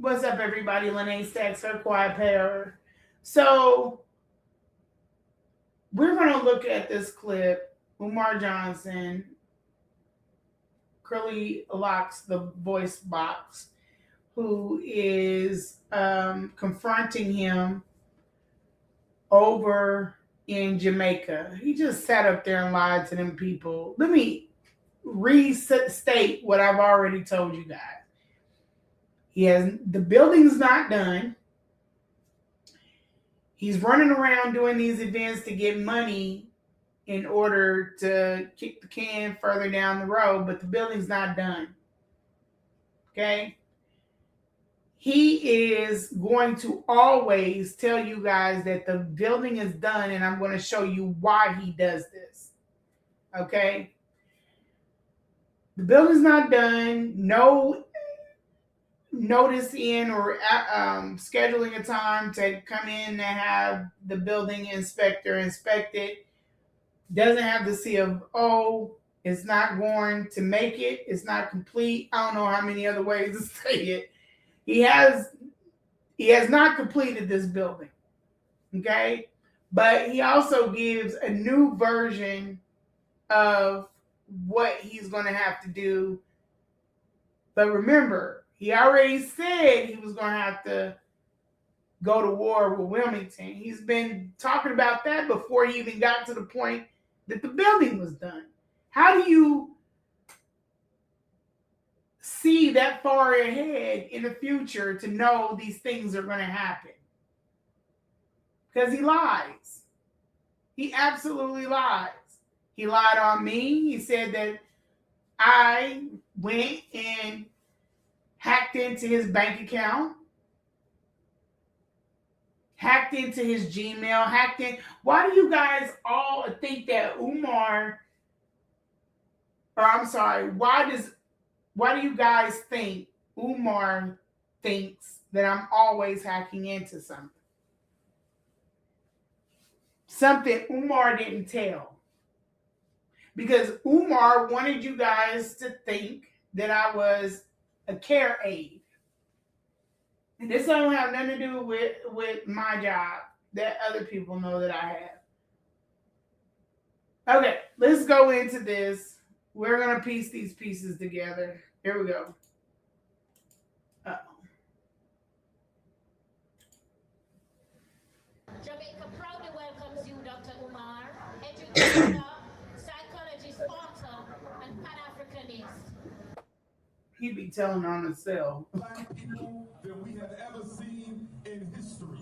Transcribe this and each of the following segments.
What's up, everybody? Lenae Stacks, her quiet pair. So we're gonna look at this clip. Umar Johnson, Curly Locks, the voice box, who is confronting him over in Jamaica. He just sat up there and lied to them people. Let me restate what I've already told you guys. He has the building's not done. He's running around doing these events to get money in order to kick the can further down the road, but the building's not done. Okay? He is going to always tell you guys that the building is done, and I'm going to show you why he does this. Okay? The building's not done. No notice in or scheduling a time to come in and have the building inspector inspect it. Doesn't have the C of O. It's not going to make it. It's not complete. I don't know how many other ways to say it. He has not completed this building. Okay? But he also gives a new version of what he's going to have to do. But remember, he already said he was going to have to go to war with Wilmington. He's been talking about that before he even got to the point that the building was done. How do you see that far ahead in the future to know these things are going to happen? Because he lies. He absolutely lies. He lied on me. He said that I went and hacked into his bank account, hacked into his Gmail, hacked in. Why do you guys all think that Umar, or I'm sorry, why do you guys think Umar thinks that I'm always hacking into something? Something Umar didn't tell. Because Umar wanted you guys to think that I was a care aide. And this don't have nothing to do with my job that other people know that I have. Okay, let's go into this. We're going to piece these pieces together. Here we go. Jamaica proudly welcomes you, Dr. Umar, educator, psychologist, author, and Pan-Africanist. He be telling on himself. Black people than we have ever seen in history.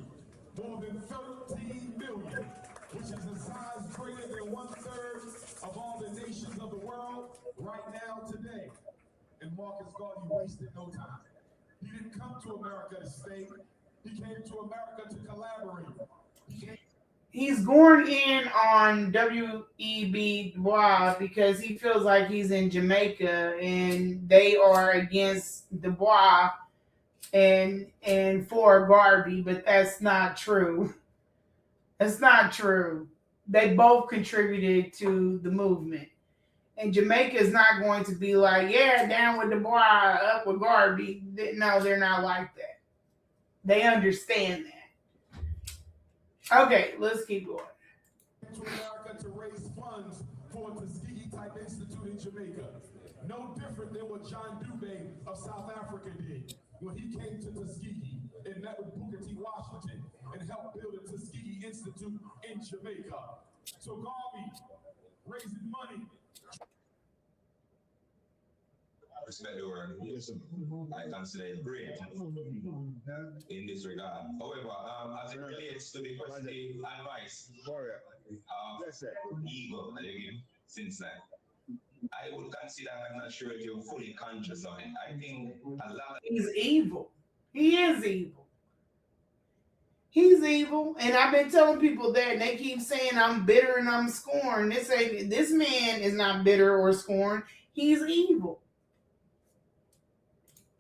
More than 13 million, which is a size greater than 1/3 of all the nations of the world right now today. And Marcus Garvey wasted no time. He didn't come to America to stay. He came to America to collaborate. He's going in on W.E.B. Du Bois because he feels like he's in Jamaica and they are against Du Bois and for Garvey, but that's not true. That's not true. They both contributed to the movement. And Jamaica is not going to be like, yeah, down with Du Bois, up with Garvey. No, they're not like that. They understand that. Okay, let's keep going. To America to raise funds for a Tuskegee type institute in Jamaica. No different than what John Dubé of South Africa did when he came to Tuskegee and met with Booker T. Washington and helped build a Tuskegee Institute in Jamaica. So Garvey raising money. Respect the word. I consider it great in this regard. However, as it relates to the positive advice, ego that you give since then, I would consider, I'm not sure if you're fully conscious of it. I think a lot. He's evil. He is evil. He's evil. And I've been telling people that, and they keep saying I'm bitter and I'm scorned. They say this man is not bitter or scorned. He's evil.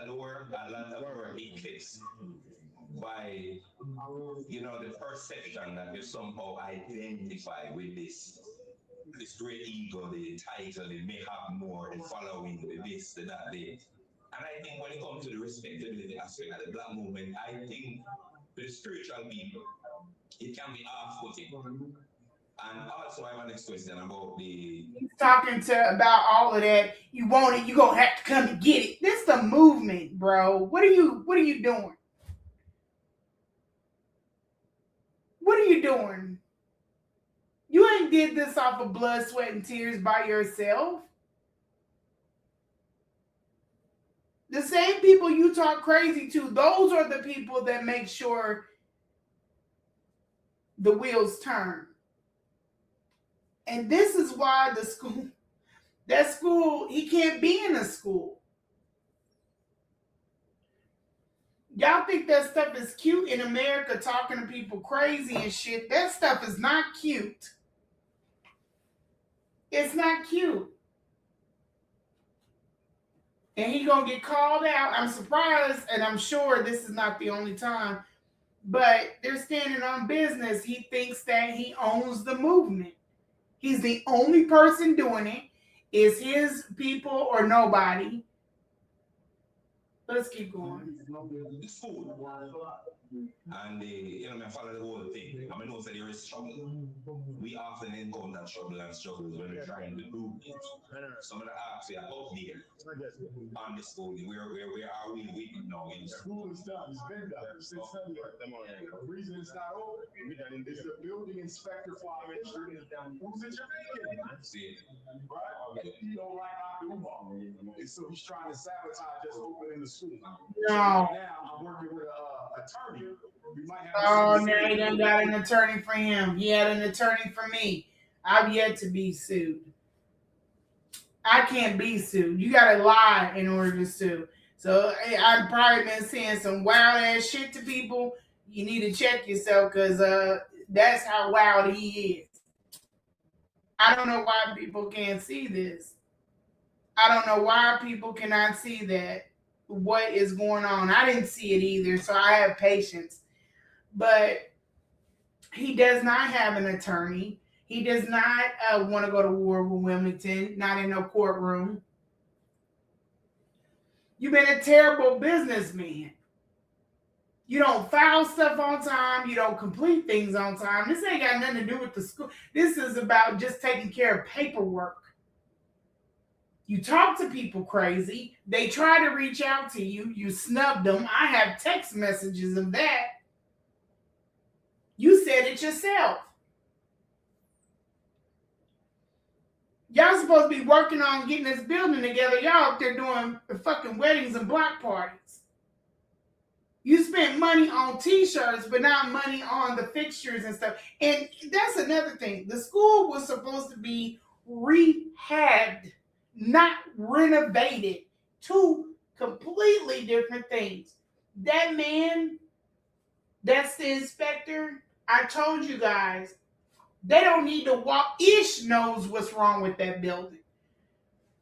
The word, a lot of word eclipse by, the perception that you somehow identify with this great ego, the title, it may have more, the following, the this, the that, the. And I think when it comes to the respectability aspect of the black movement, I think for the spiritual people, it can be off-putting. And also, I have a next question about the. He's talking about all of that. You want it, you gonna have to come and get it. This is the movement, bro. What are you doing? What are you doing? You ain't did this off of blood, sweat, and tears by yourself. The same people you talk crazy to, those are the people that make sure the wheels turn. And this is why that school, he can't be in a school. Y'all think that stuff is cute in America, talking to people crazy and shit. That stuff is not cute. It's not cute. And he gonna get called out. I'm surprised, and I'm sure this is not the only time, but they're standing on business. He thinks that he owns the movement. He's the only person doing it. It's his people or nobody. Let's keep going. It's food. And I follow the whole thing. I know that there is struggle. We often encounter trouble and struggles when we're trying to do it. Some of the apps we are out there on the school. Where are we waiting now? In School is done. It's been done. Since Sunday. The reason it's not open is the building inspector for our ministry who's in Jamaica. See, Right? He don't like our Duval. And so he's trying to sabotage us opening the school. No. Now I'm working with an attorney. We might have Oh, now he done got an attorney for him. He had an attorney for me. I've yet to be sued. I can't be sued. You gotta lie in order to sue. So I've probably been saying some wild ass shit to people. You need to check yourself, because that's how wild he is. I don't know why people can't see this. I don't know why people cannot see that. What is going on? I didn't see it either, so I have patience. But he does not have an attorney. He does not want to go to war with Wilmington, not in no courtroom. You've been a terrible businessman. You don't file stuff on time. You don't complete things on time. This ain't got nothing to do with the school. This is about just taking care of paperwork. You talk to people crazy. They try to reach out to you. You snub them. I have text messages of that. You said it yourself. Y'all supposed to be working on getting this building together. Y'all up there doing fucking weddings and block parties. You spent money on t-shirts, but not money on the fixtures and stuff. And that's another thing. The school was supposed to be rehabbed, not renovated. Two completely different things. That man, that's the inspector. I told you guys, they don't need to walk. Ish knows what's wrong with that building.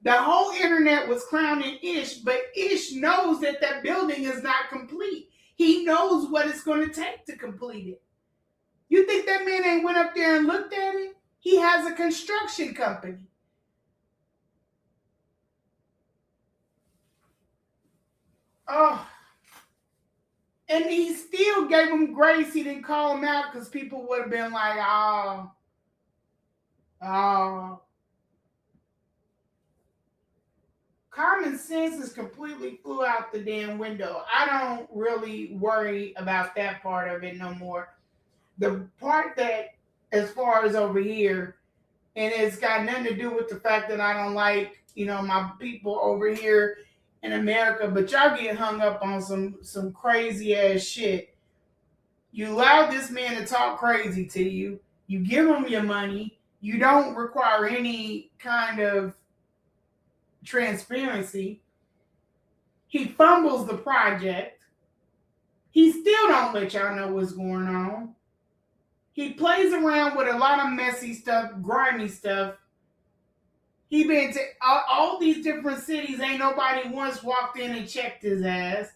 The whole internet was clowning Ish, but Ish knows that that building is not complete. He knows what it's going to take to complete it. You think that man ain't went up there and looked at it? He has a construction company. Oh. And he still gave him grace. He didn't call him out because people would have been like, oh. Common sense is completely flew out the damn window. I don't really worry about that part of it no more. The part that, as far as over here, and it's got nothing to do with the fact that I don't like, my people over here in America, but y'all get hung up on some crazy ass shit. You allow this man to talk crazy to you. You give him your money. You don't require any kind of transparency. He fumbles the project. He still don't let y'all know what's going on. He plays around with a lot of messy stuff, grimy stuff. He been to all these different cities. Ain't nobody once walked in and checked his ass.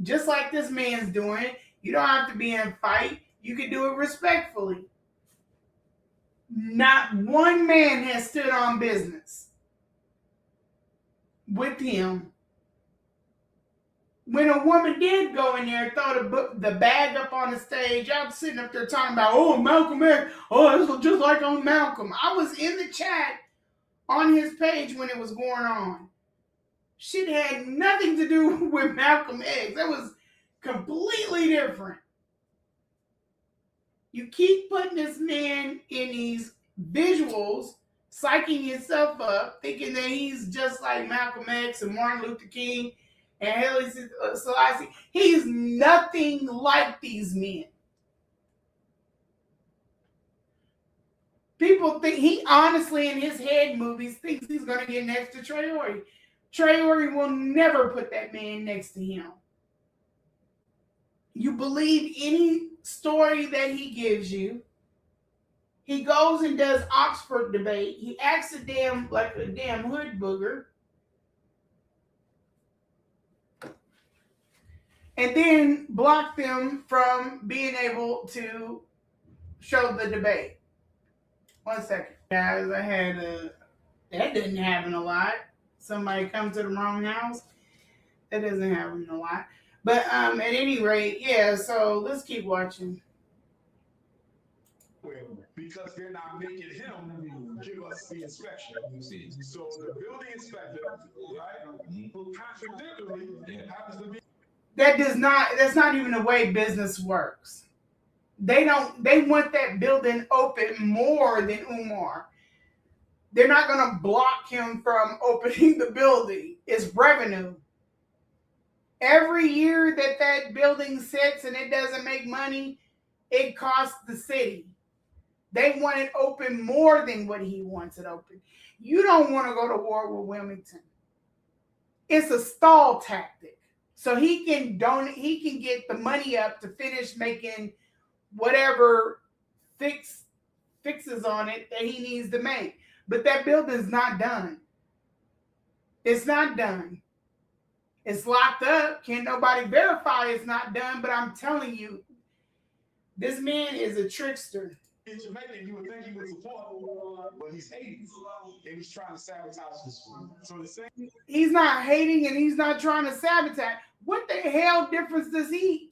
Just like this man's doing. You don't have to be in a fight. You can do it respectfully. Not one man has stood on business with him. when a woman did go in there and throw the bag up on the stage, I was sitting up there talking about, oh, Malcolm X, oh, this was just like on Malcolm. I was in the chat on his page when it was going on. Shit had nothing to do with Malcolm X. That was completely different. You keep putting this man in these visuals, psyching yourself up, thinking that he's just like Malcolm X and Martin Luther King and Haile Selassie. He's nothing like these men. People think he honestly in his head movies thinks he's going to get next to Traore. Traore will never put that man next to him. You believe any story that he gives you. He goes and does Oxford debate. He acts like a damn hood booger. And then block them from being able to show the debate. 1 second. Guys, that didn't happen a lot. Somebody come to the wrong house. That doesn't happen a lot. But at any rate, yeah, so let's keep watching. Because they're not making him give us the inspection. So the building inspector, right, who contradictory happens to be. That's not even the way business works. They want that building open more than Umar. They're not going to block him from opening the building. It's revenue. Every year that building sits and it doesn't make money, it costs the city. They want it open more than what he wants it open. You don't want to go to war with Wilmington. It's a stall tactic. So he can get the money up to finish making whatever fixes on it that he needs to make. But that building's not done. It's not done. It's locked up. Can't nobody verify it's not done, but I'm telling you, this man is a trickster. In Jamaica, you would think he would support, but he's hating, and he's trying to sabotage this one. So the same. He's not hating, and he's not trying to sabotage. What the hell difference does he?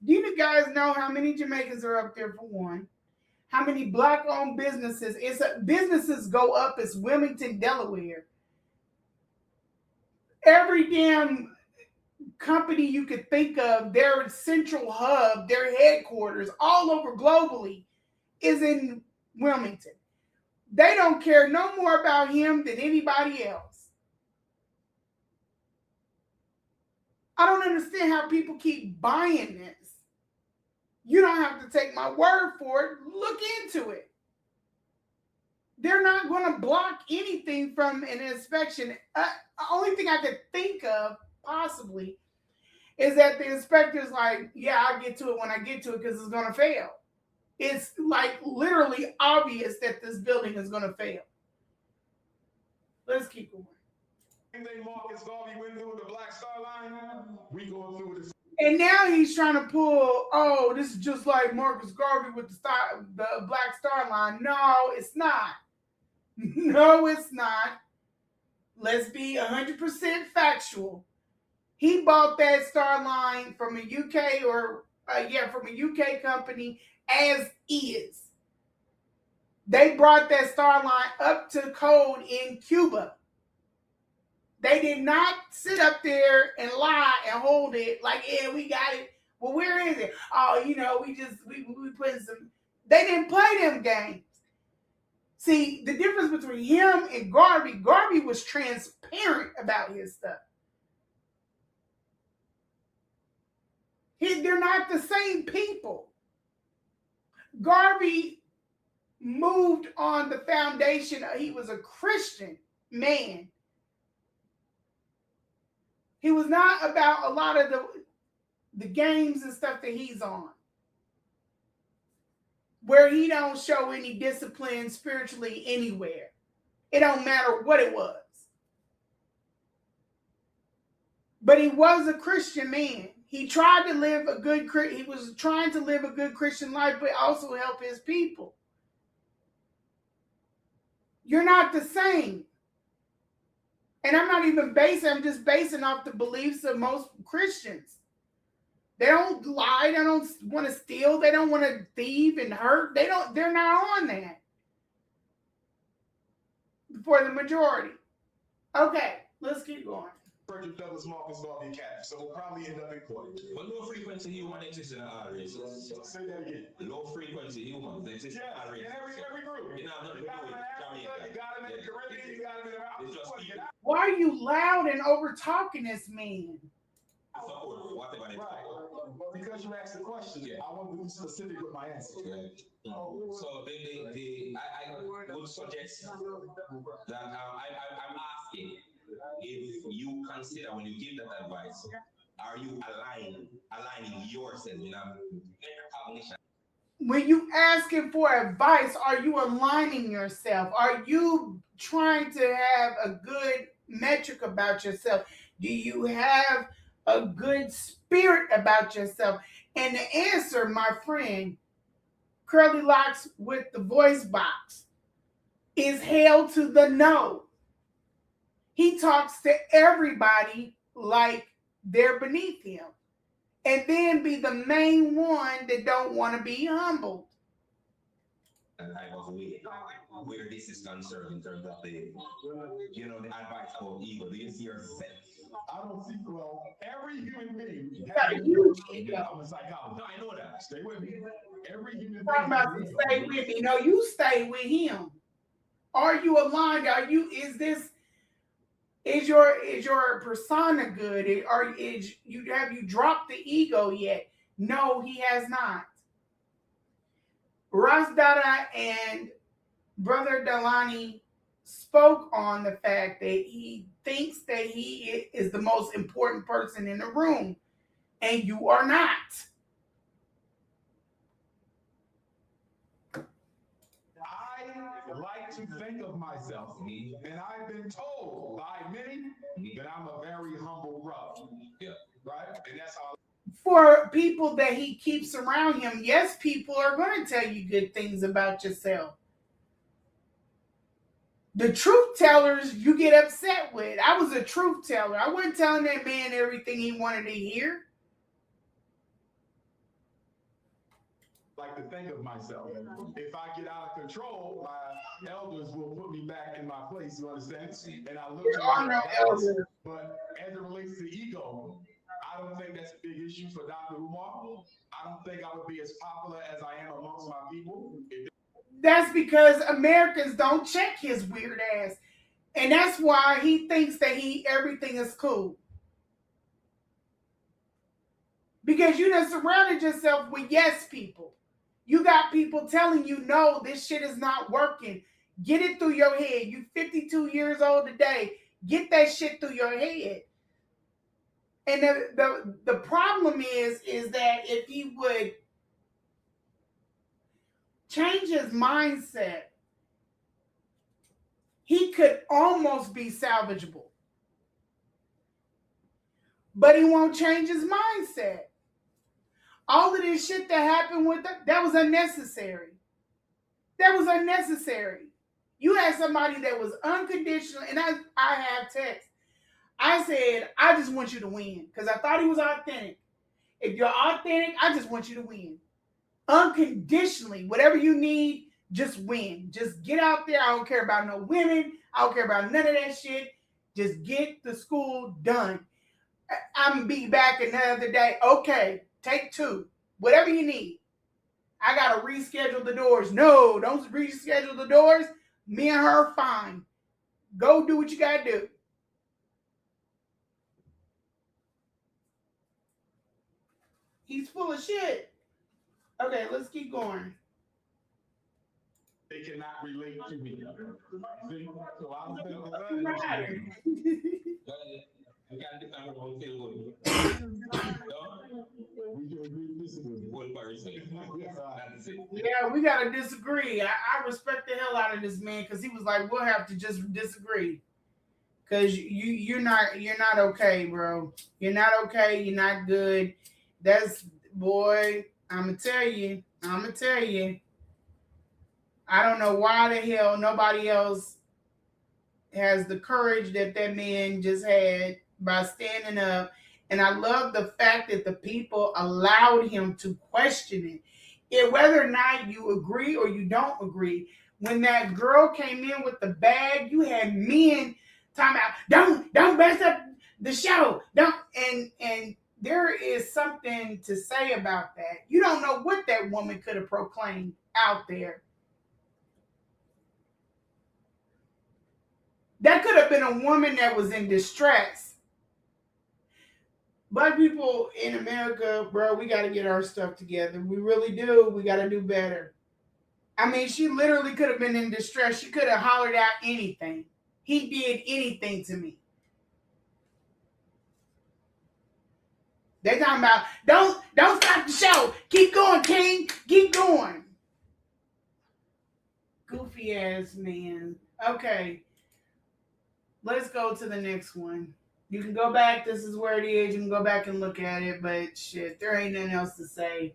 Do you guys know how many Jamaicans are up there for one? How many black-owned businesses? Businesses go up as Wilmington, Delaware. Every damn company you could think of, their central hub, their headquarters, all over globally, is in Wilmington. They don't care no more about him than anybody else. I don't understand how people keep buying this. You don't have to take my word for it. Look into it. They're not going to block anything from an inspection. The only thing I could think of, possibly, is that the inspector's like, yeah, I'll get to it when I get to it because it's going to fail. It's like literally obvious that this building is going to fail. Let's keep going. Marcus Garvey went through the Black Star Line. We going through this. And now he's trying to pull, oh, this is just like Marcus Garvey with the Black Star Line. No, it's not. No, it's not. Let's be 100% factual. He bought that Star Line from a UK from a UK company as is. They brought that Star Line up to code in Cuba. They did not sit up there and lie and hold it like, yeah, we got it. Well, where is it? Oh, we put in some. They didn't play them games. See, the difference between him and Garvey was transparent about his stuff. They're not the same people. Garvey moved on the foundation. He was a Christian man. He was not about a lot of the games and stuff that he's on, where he don't show any discipline spiritually anywhere. It don't matter what it was. But he was a Christian man. He tried to live he was trying to live a good Christian life, but also help his people. You're not the same. And I'm just basing off the beliefs of most Christians. They don't lie, they don't want to steal, they don't want to thieve and hurt. They're not on that. For the majority. Okay, let's keep going. Frederick Douglass Marcus Garvey Cat, so we'll probably end up in court. But low frequency human exists in all races. Say that again. Low frequency humans exist in all races. In every group. You know, nothing to do with Jamaica. You got him in the Caribbean, you got him in It's just people. Why are you loud and over talking this man? Support whatever they Right. Because you asked the question, I want to be specific with my answer. Right. So I would suggest that I'm asking if you consider when you give that advice, are you aligning yourself in a cognition? When you asking for advice, are you aligning yourself? Are you trying to have a good metric about yourself? Do you have a good spirit about yourself? And the answer, my friend, Curly Locks with the voice box, is hell to the no. He talks to everybody like they're beneath him. And then be the main one that don't want to be humbled. And type of way where this is concerned in terms of the advice about ego. Do you see yourself? I don't see, well, every human being. Got a huge I'm ego. a psychologist. No, I know that. Stay with me. Every human Talking about to stay with me. No, you stay with him. Are you aligned? Is your persona good? Have you dropped the ego yet? No, he has not. Ras Dada and Brother Delani spoke on the fact that he thinks that he is the most important person in the room, and you are not. I like to think of myself, and I've been told by many that I'm a very humble rough. Yeah. Right? And that's how. For people that he keeps around him, yes, people are going to tell you good things about yourself. The truth tellers you get upset with. I was a truth teller. I wasn't telling that man everything he wanted to hear. Like to think of myself. If I get out of control, my elders will put me back in my place, you understand? And I look to but as it relates to ego, I don't think that's a big issue for Dr. Umar. I don't think I would be as popular as I am amongst my people. That's because Americans don't check his weird ass. And that's why he thinks that everything is cool. Because you done surrounded yourself with yes people. You got people telling you, no, this shit is not working. Get it through your head. You 52 years old today. Get that shit through your head. And the problem is that if he would change his mindset, he could almost be salvageable. But he won't change his mindset. All of this shit that happened with that was unnecessary. That was unnecessary. You had somebody that was unconditional, and I have text. I said, I just want you to win because I thought he was authentic. If you're authentic, I just want you to win. Unconditionally, whatever you need, just win. Just get out there. I don't care about no women. I don't care about none of that shit. Just get the school done. I'm going to be back another day. Okay, take 2. Whatever you need. I got to reschedule the doors. No, don't reschedule the doors. Me and her, fine. Go do what you got to do. He's full of shit. Okay, let's keep going. They cannot relate to me. See? So I don't think You can't define what feel good. we should agree to disagree. One person. That's it. Yeah, we gotta disagree. I respect the hell out of this man because he was like, we'll have to just disagree. Cause you're not okay, bro. You're not okay. You're not good. That's boy. I'ma tell you. I don't know why the hell nobody else has the courage that man just had by standing up. And I love the fact that the people allowed him to question it. Whether or not you agree or you don't agree, when that girl came in with the bag, you had men talking about, don't mess up the show. Don't and there is something to say about that. You don't know what that woman could have proclaimed out there. That could have been a woman that was in distress. Black people in America, bro, we got to get our stuff together. We really do. We got to do better. I mean, she literally could have been in distress. She could have hollered out anything. He did anything to me. They're talking about, don't stop the show. Keep going, King. Keep going. Goofy ass man. Okay. Let's go to the next one. You can go back. This is where it is. You can go back and look at it. But shit, there ain't nothing else to say.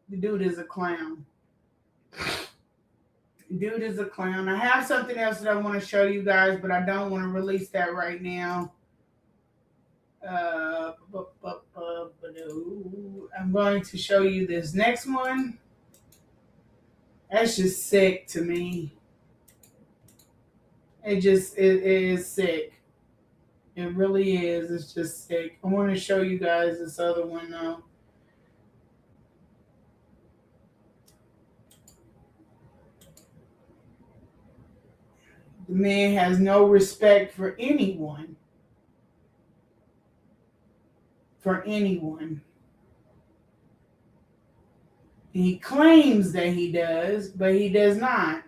The dude is a clown. Dude is a clown. I have something else that I want to show you guys, but I don't want to release that right now. I'm going to show you this next one. That's just sick to me. It is sick. It really is. It's just sick. I want to show you guys this other one though. The man has no respect for anyone. For anyone. He claims that he does, but he does not.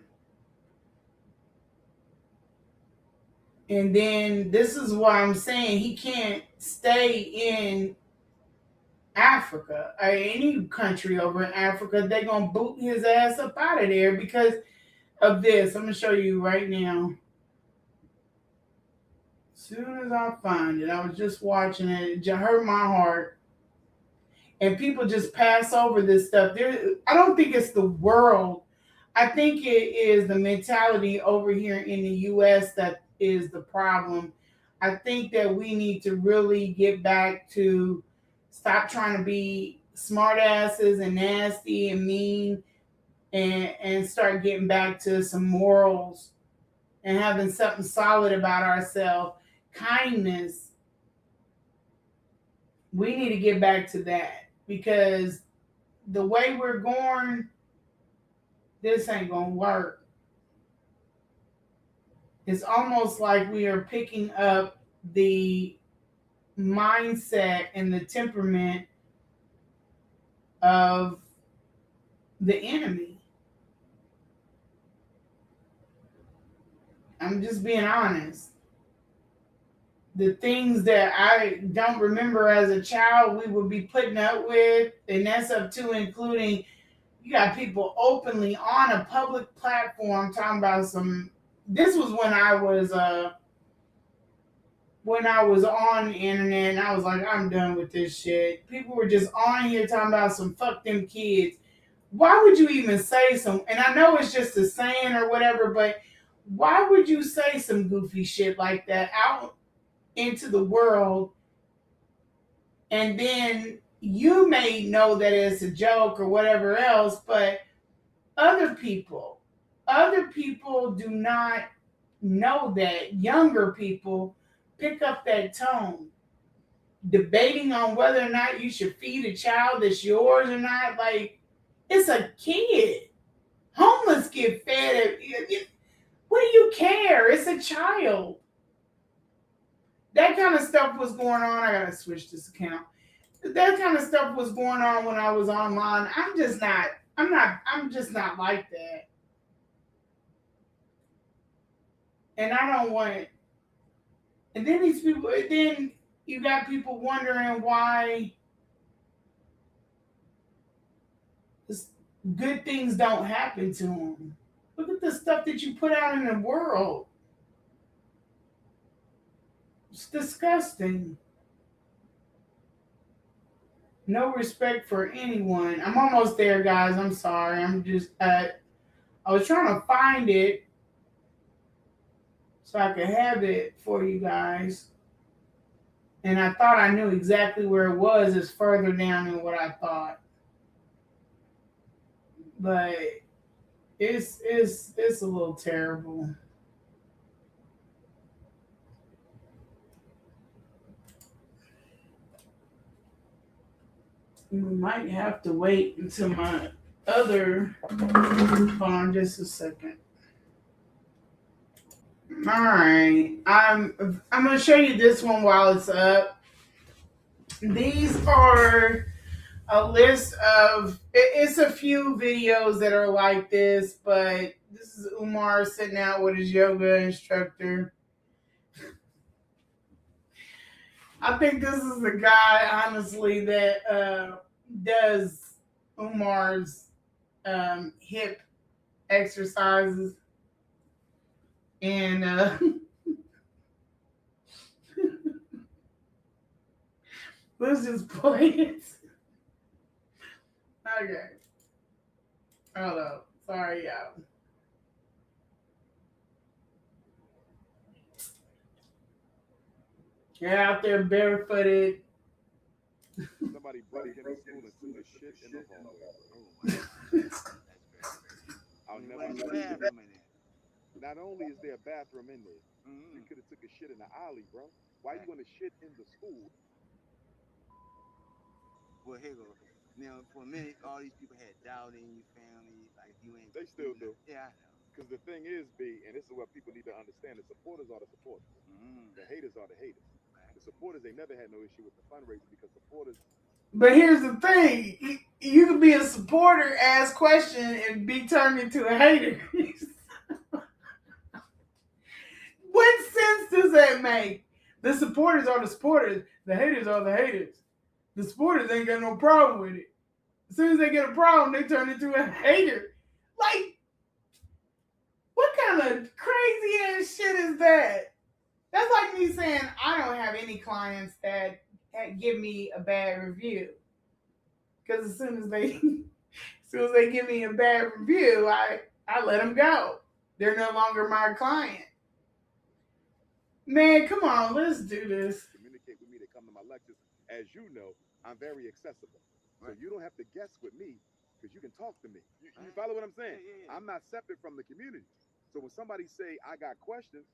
And then this is why I'm saying he can't stay in Africa or any country over in Africa. They're going to boot his ass up out of there because of this. I'm going to show you right now. As soon as I find it, I was just watching it. It just hurt my heart. And people just pass over this stuff. I don't think it's the world. I think it is the mentality over here in the U.S. that is the problem. I think that we need to really get back to stop trying to be smart asses and nasty and mean and start getting back to some morals and having something solid about ourselves. Kindness. We need to get back to that because the way we're going, this ain't going to work. It's almost like we are picking up the mindset and the temperament of the enemy. I'm just being honest. The things that I don't remember as a child we would be putting up with, and that's up to including, you got people openly on a public platform talking about some. This was when I was on the internet, and I was like, I'm done with this shit. People were just on here talking about some fuck them kids. Why would you even say some? And I know it's just a saying or whatever, but why would you say some goofy shit like that out into the world? And then you may know that it's a joke or whatever else, but other people do not know that. Younger people pick up that tone, debating on whether or not you should feed a child that's yours or not. Like, it's a kid. Homeless get fed. What do you care? It's a child. That kind of stuff was going on. I gotta switch this account. That kind of stuff was going on when I was online. I'm just not like that. And I don't want. And then then you got people wondering why good things don't happen to them. Look at the stuff that you put out in the world. It's disgusting. No respect for anyone. I'm almost there, guys. I'm sorry. I was trying to find it so I could have it for you guys. And I thought I knew exactly where it was. It's further down than what I thought. But it's a little terrible. We might have to wait until my other. Hold on just a second. All right, I'm gonna show you this one while it's up. These are a list of it's a few videos that are like this, but this is Umar sitting out with his yoga instructor. I think this is the guy, honestly, that does Umar's hip exercises. And let's just play it. Okay. Hold up. Sorry, y'all. You're out there barefooted. Somebody broke into school and threw the shit in the hallway. I'll never forget it. Not only is there a bathroom in there, you could have took a shit in the alley, bro. Why are you gonna shit in the school? Well, here go. Now, for a minute, all these people had doubt in your family, like you ain't. They still do. Yeah, I know. Because the thing is, B, and this is what people need to understand: the supporters are the supporters. The haters are the haters. The supporters, they never had no issue with the fundraising because supporters. But here's the thing: you can be a supporter, ask questions, and be turned into a hater. What sense does that make? The supporters are the supporters. The haters are the haters. The supporters ain't got no problem with it. As soon as they get a problem, they turn into a hater. Like, what kind of crazy ass shit is that? That's like me saying I don't have any clients that give me a bad review. Because as soon as they give me a bad review, I let them go. They're no longer my client. Man, come on, let's do this. Communicate with me. They come to my lectures. As you know, I'm very accessible. So Right. you don't have to guess with me because you can talk to me. You follow what I'm saying? Yeah. I'm not separate from the community. So when somebody say, I got questions,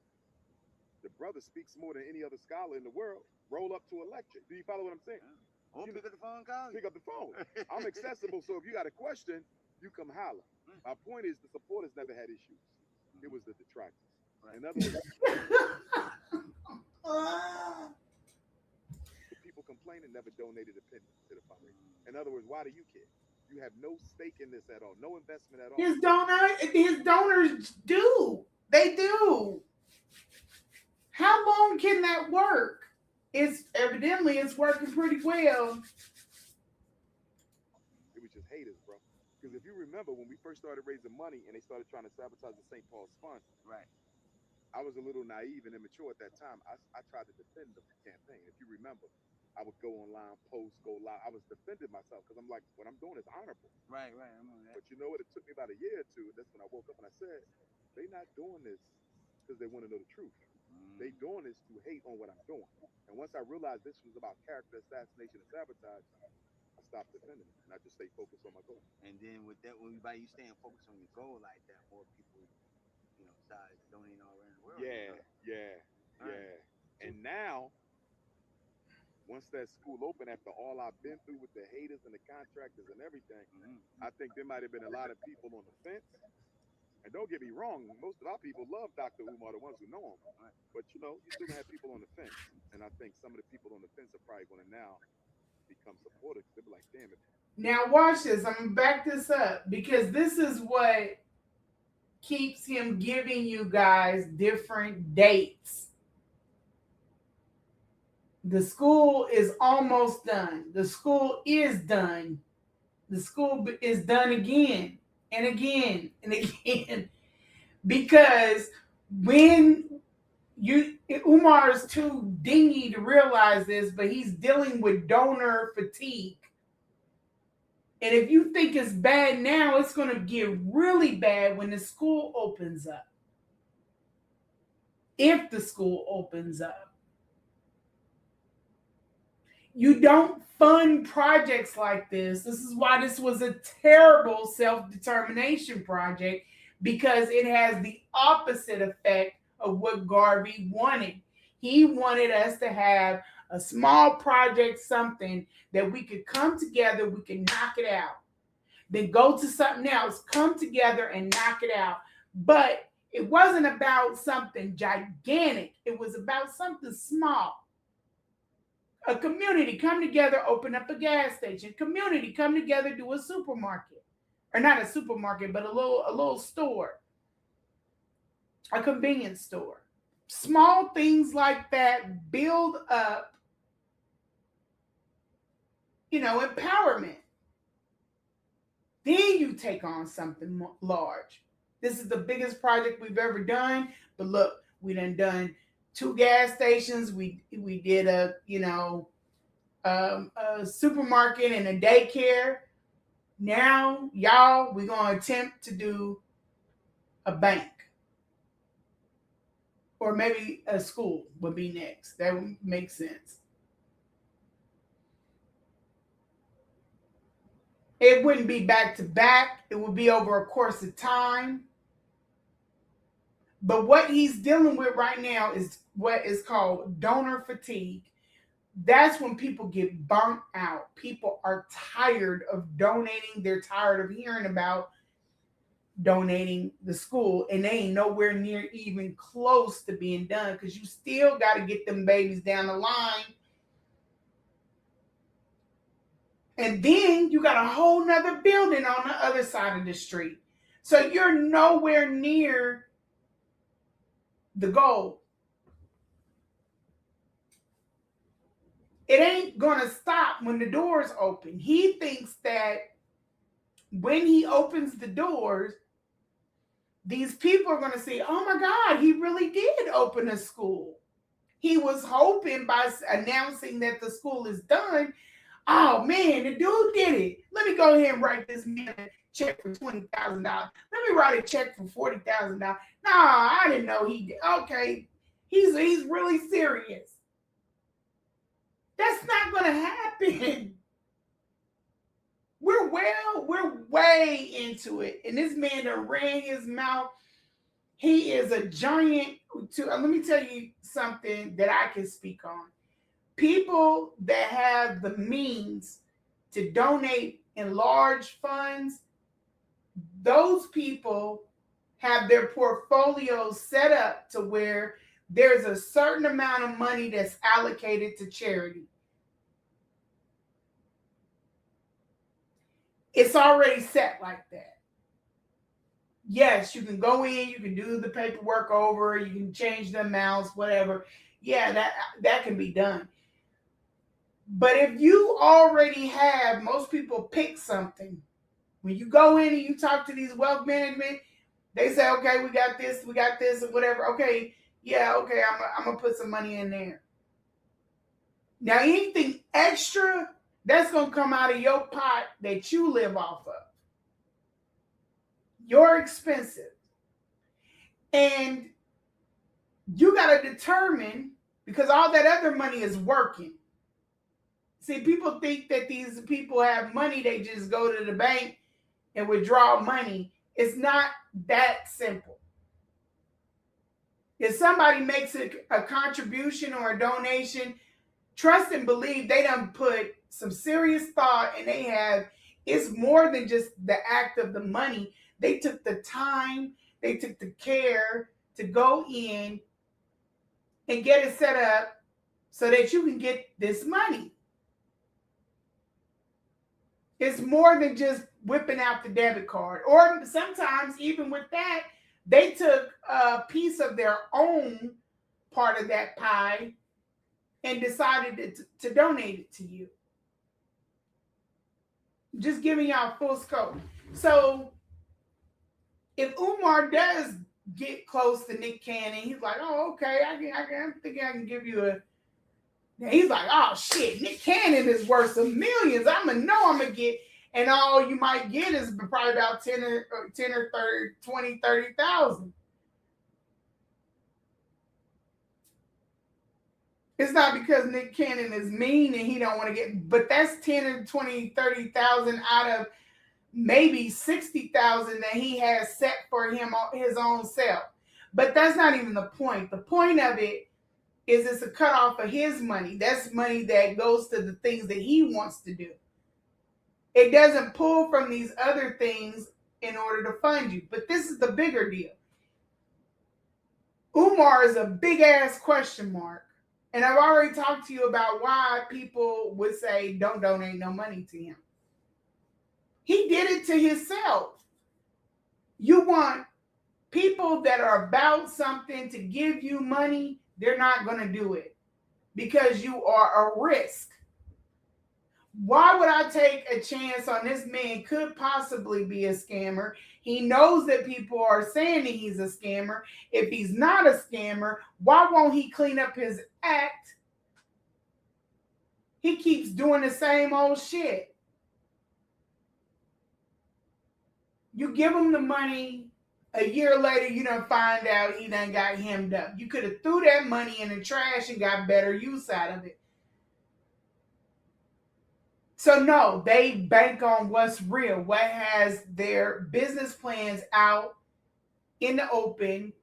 the brother speaks more than any other scholar in the world. Roll up to a lecture. Do you follow what I'm saying? Or pick up the phone, call. Pick up the phone. I'm accessible. So if you got a question, you come holler. My point is the supporters never had issues. It was the detractors. Right. In other words, the people complaining never donated a penny to the fundraiser. In other words, why do you care? You have no stake in this at all, no investment at all. His donors do. They do. How long can that work? It's working pretty well. It was just haters, bro. Because if you remember when we first started raising money and they started trying to sabotage the St. Paul's Fund, Right. I was a little naive and immature at that time. I tried to defend the campaign. If you remember, I would go online, post, go live. I was defending myself because I'm like, what I'm doing is honorable. Right. I'm on that. But you know what? It took me about a year or two. And that's when I woke up and I said, they not doing this because they want to know the truth. They doing this to hate on what I'm doing. And once I realized this was about character assassination and sabotage, I stopped defending it and I just stayed focused on my goal. And then with that, by you staying focused on your goal like that, more people, start donating all around the world. Yeah. And now, once that school opened, after all I've been through with the haters and the contractors and everything, I think there might have been a lot of people on the fence. And don't get me wrong, most of our people love Dr. Umar, the ones who know him. Right. But you still gonna have people on the fence. And I think some of the people on the fence are probably gonna now become supportive. They'll be like, damn it. Now watch this. I'm gonna back this up because this is what keeps him giving you guys different dates. The school is almost done. The school is done. The school is done again and again and again because when Umar is too dingy to realize this, but he's dealing with donor fatigue. And if you think it's bad now, it's going to get really bad when the school opens up. if the school opens up. You don't fund projects like this. This is why this was a terrible self-determination project, because it has the opposite effect of what Garvey wanted. He wanted us to have a small project, something that we could come together, we can knock it out. Then go to something else, come together and knock it out. But it wasn't about something gigantic. It was about something small. A community come together, open up a gas station. Community come together, do a supermarket, or not a supermarket, but a little store, a convenience store. Small things like that build up, empowerment. Then you take on something large. This is the biggest project we've ever done. But look, we done 2 gas stations. We did a supermarket and a daycare. Now, y'all, we're gonna attempt to do a bank, or maybe a school would be next. That would make sense. It wouldn't be back to back. It would be over a course of time. But what he's dealing with right now is what is called donor fatigue. That's when people get burnt out. People are tired of donating. They're tired of hearing about donating the school, and they ain't nowhere near even close to being done, because you still got to get them babies down the line. And then you got a whole nother building on the other side of the street. So you're nowhere near the goal. It ain't going to stop when the doors open. He thinks that when he opens the doors, these people are going to say, oh my God, he really did open a school. He was hoping by announcing that the school is done, oh man, the dude did it. Let me go ahead and write this man a check for $20,000. Let me write a check for $40,000. Nah, I didn't know he did. Okay, he's really serious. That's not going to happen. We're way into it. And this man done ran his mouth. He is a giant. Let me tell you something that I can speak on. People that have the means to donate in large funds, those people have their portfolios set up to where there's a certain amount of money that's allocated to charity. It's already set like that. Yes, you can go in, you can do the paperwork over, you can change the amounts, whatever. Yeah, that can be done. But if you already have, most people pick something. When you go in and you talk to these wealth management, they say, okay, we got this, and whatever. Okay, yeah, okay, I'm going to put some money in there. Now, anything extra, that's going to come out of your pot that you live off of. You're expensive. And you got to determine, because all that other money is working. See, people think that these people have money, they just go to the bank and withdraw money. It's not that simple. If somebody makes a contribution or a donation, trust and believe they done put some serious thought, and it's more than just the act of the money. They took the time, they took the care to go in and get it set up so that you can get this money. It's more than just whipping out the debit card. Or sometimes, even with that, they took a piece of their own part of that pie and decided to donate it to you. Just giving y'all full scope. So if Umar does get close to Nick Cannon, he's like, oh, okay, I think I can give you a... He's like, oh, shit, Nick Cannon is worth some millions. I'm going to get... And all you might get is probably about 10 or 30, 20, 30,000. It's not because Nick Cannon is mean and he don't want to get, but that's 10 and 20, 30,000 out of maybe 60,000 that he has set for him on his own self. But that's not even the point. The point of it is it's a cutoff of his money. That's money that goes to the things that he wants to do. It doesn't pull from these other things in order to fund you. But this is the bigger deal. Umar is a big ass question mark. And I've already talked to you about why people would say don't donate no money to him. He did it to himself. You want people that are about something to give you money, they're not going to do it because you are a risk. Why would I take a chance on this man could possibly be a scammer? He knows that people are saying that he's a scammer. If he's not a scammer, why won't he clean up his act? He keeps doing the same old shit. You give him the money, a year later, you done find out he done got hemmed up. You could have threw that money in the trash and got better use out of it. So no, they bank on what's real, what has their business plans out in the open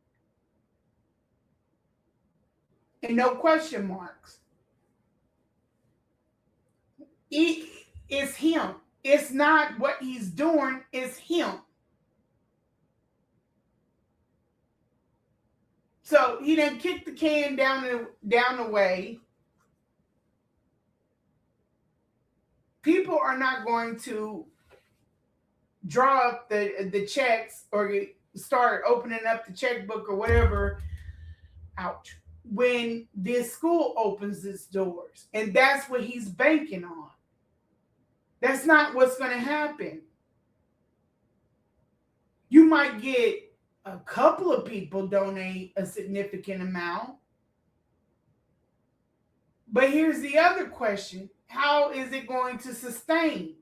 and no question marks. It's him. It's not what he's doing, it's him. So he done kicked the can down the way. People are not going to draw up the checks or start opening up the checkbook or whatever. Ouch. When this school opens its doors. And that's what he's banking on. That's not what's going to happen. You might get a couple of people donate a significant amount. But here's the other question. How is it going to sustain?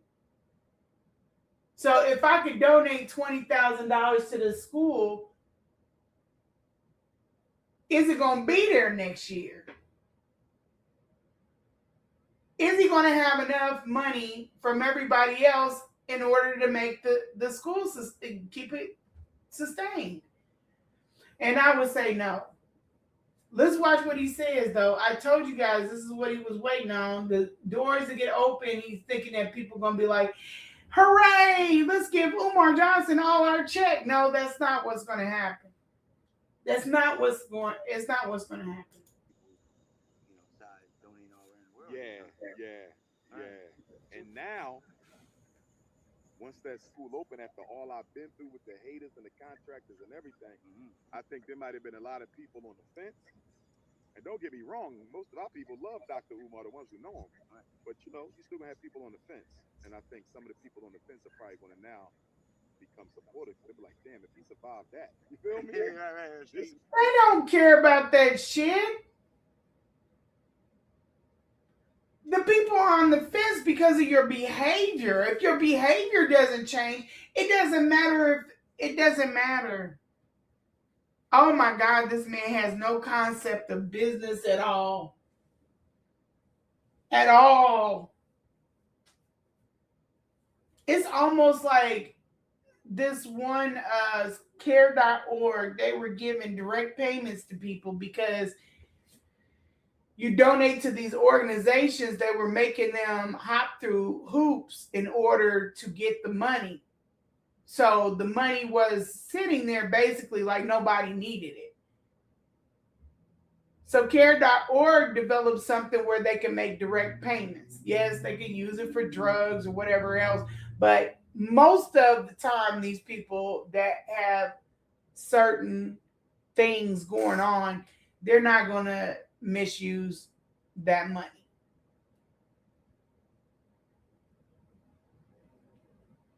So if I could donate $20,000 to the school, is it going to be there next year? Is he going to have enough money from everybody else in order to make the school keep it sustained? And I would say no. Let's watch what he says, though. I told you guys this is what he was waiting on. The doors to get open, he's thinking that people are going to be like, hooray, let's give Umar Johnson all our check. No, that's not what's going to happen. It's not what's going to happen. Yeah. And now, once that school opened, after all I've been through with the haters and the contractors and everything, I think there might have been a lot of people on the fence. And don't get me wrong, most of our people love Dr. Umar, the ones who know him. But, you know, you still going to have people on the fence. And I think some of the people on the fence are probably going to now become supportive. They'll be like, damn, if he survived that. You feel me? They don't care about that shit. The people are on the fence because of your behavior. If your behavior doesn't change, it doesn't matter. Oh my God, this man has no concept of business at all. At all. It's almost like this one care.org, they were giving direct payments to people because you donate to these organizations that were making them hop through hoops in order to get the money. So the money was sitting there basically like nobody needed it. So care.org developed something where they can make direct payments. Yes, they can use it for drugs or whatever else. But most of the time, these people that have certain things going on, they're not going to misuse that money.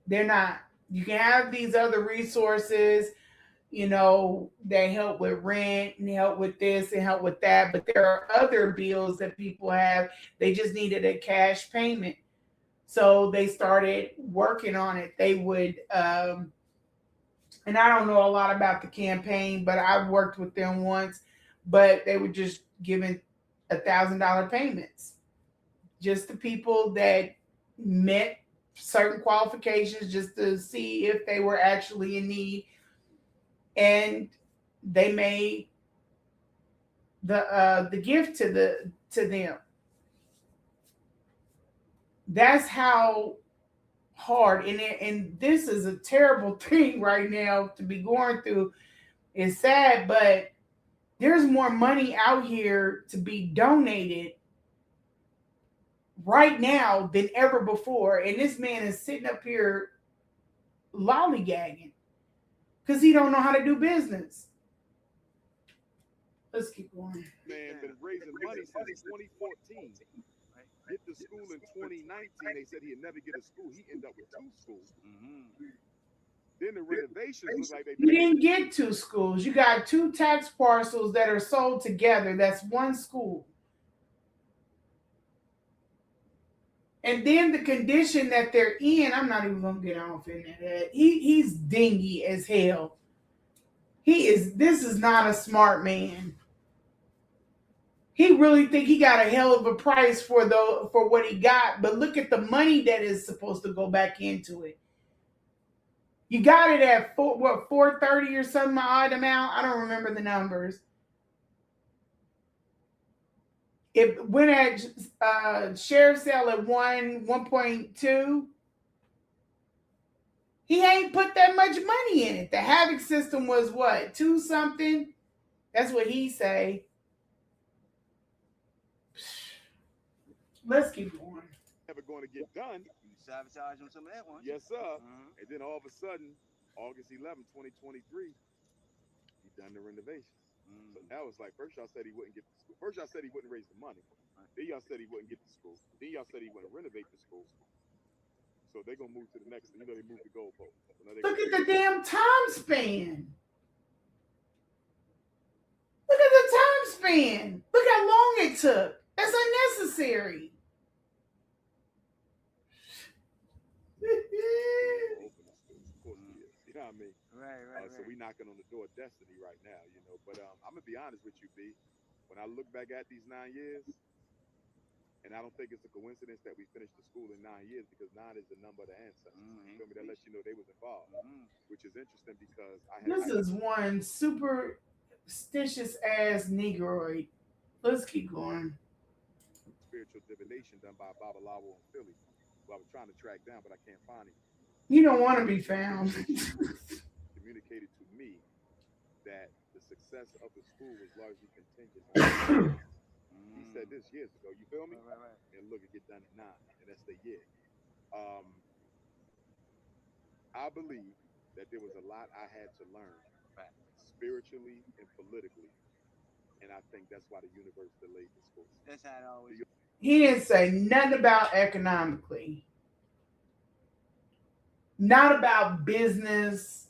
They're not. You can have these other resources, you know, that help with rent and help with this and help with that. But there are other bills that people have. They just needed a cash payment. So they started working on it. They would, and I don't know a lot about the campaign, but I've worked with them once. But they were just giving $1,000 payments, just the people that met certain qualifications, just to see if they were actually in need, and they made the gift to them. That's how hard, and this is a terrible thing right now to be going through. It's sad, but there's more money out here to be donated right now than ever before. And this man is sitting up here lollygagging because he don't know how to do business. Let's keep going. Man, been raising money since 2014. Get to school in 2019. They said he'd never get a school. He ended up with 2 schools. Then the renovations look like they. You didn't get 2 schools. You got 2 tax parcels that are sold together. That's 1 school. And then the condition that they're in, I'm not even gonna get off in that. He's dingy as hell. This is not a smart man. He really think he got a hell of a price for what he got, but look at the money that is supposed to go back into it. You got it at $430 or some odd amount. I don't remember the numbers. It went at sheriff sale at 1.2. He ain't put that much money in it. The Havoc system was what, 2 something? That's what he say. Let's keep going. Never going to get done. You sabotage on some of that one. Yes, sir. And then all of a sudden, August 11, 2023, he done the renovations. So now it's like, first y'all said he wouldn't get the school. First y'all said he wouldn't raise the money. Then y'all said he wouldn't get the school. Then y'all said he wouldn't renovate the school. So they're going to move to the next. They moved the goalpost. So look at the damn time span. Look at the time span. Look how long it took. That's unnecessary. You know what I mean? Right. So we knocking on the door of destiny right now, you know. But I'm gonna be honest with you, B. When I look back at these 9 years, and I don't think it's a coincidence that we finished the school in 9 years, because 9 is the number of the ancestors. You feel me? That lets you know they was involved, which is interesting because This is one superstitious ass Negroid. Let's keep going. Spiritual divination done by Babalawo in Philly, who I was trying to track down, but I can't find him. You don't want to be found. Communicated to me that the success of the school was largely contingent on he said this years ago, you feel me? Right. And look, it get done at 9, and that's the year. I believe that there was a lot I had to learn spiritually and politically, and I think that's why the universe delayed the school. That's how it always. He didn't say nothing about economically. Not about business,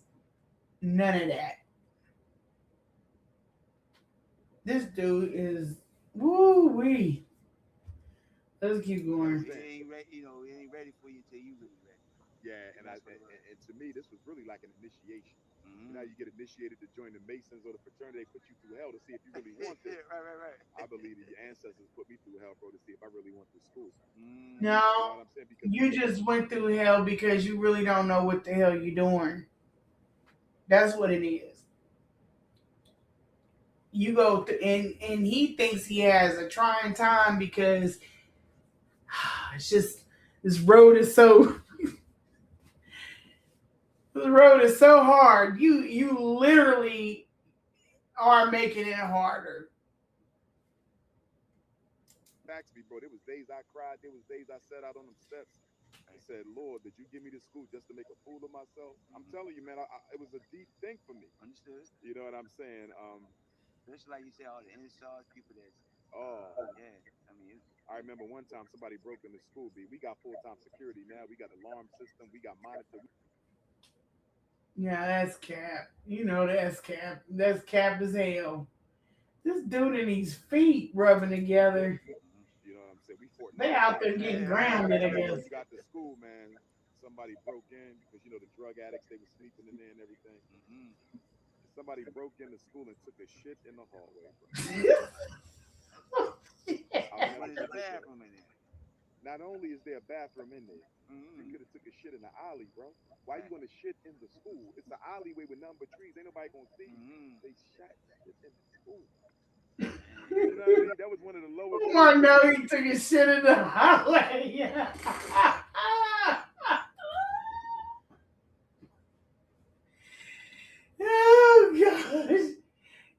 none of that. This dude is woo-wee. Let's keep going. It ain't ready, it ain't ready for you until you really ready. Yeah, and to me, this was really like an initiation. You know, you get initiated to join the Masons or the fraternity, they put you through hell to see if you really want this. Right. I believe that your ancestors put me through hell, bro, to see if I really want this school. No, you know what I'm saying? Because you just went through hell because you really don't know what the hell you're doing. That's what it is. You go and he thinks he has a trying time because it's just this road is so hard. You literally are making it harder. Facts me, bro. There was days I cried. There was days I sat out on them steps and said, Lord, did you give me this school just to make a fool of myself? I'm telling you, man, it was a deep thing for me. Understood. You know what I'm saying? Just like you say, all the inside people that's. Yeah. I mean, I remember one time somebody broke in the school. B. We got full-time security now. We got alarm system. We got monitor. Yeah, that's cap. You know that's cap. That's cap as hell. This dude and his feet rubbing together. You know what I'm saying? We Fort They out there getting grounded, I guess. You got to school, man. Somebody broke in because, you know, the drug addicts, they were sleeping in there and everything. Somebody broke into school and took a shit in the hallway, bro. What is the bathroom in there? Not only is there a bathroom in there, you Mm-hmm. could have took a shit in the alley, bro. Why you gonna shit in the school? It's an alleyway with nothing but trees. Ain't nobody gonna see you. Mm-hmm. They shot shit in the school. You know what I mean? That was one of the lowest. Oh my no, he took his shit in the highway. Oh gosh.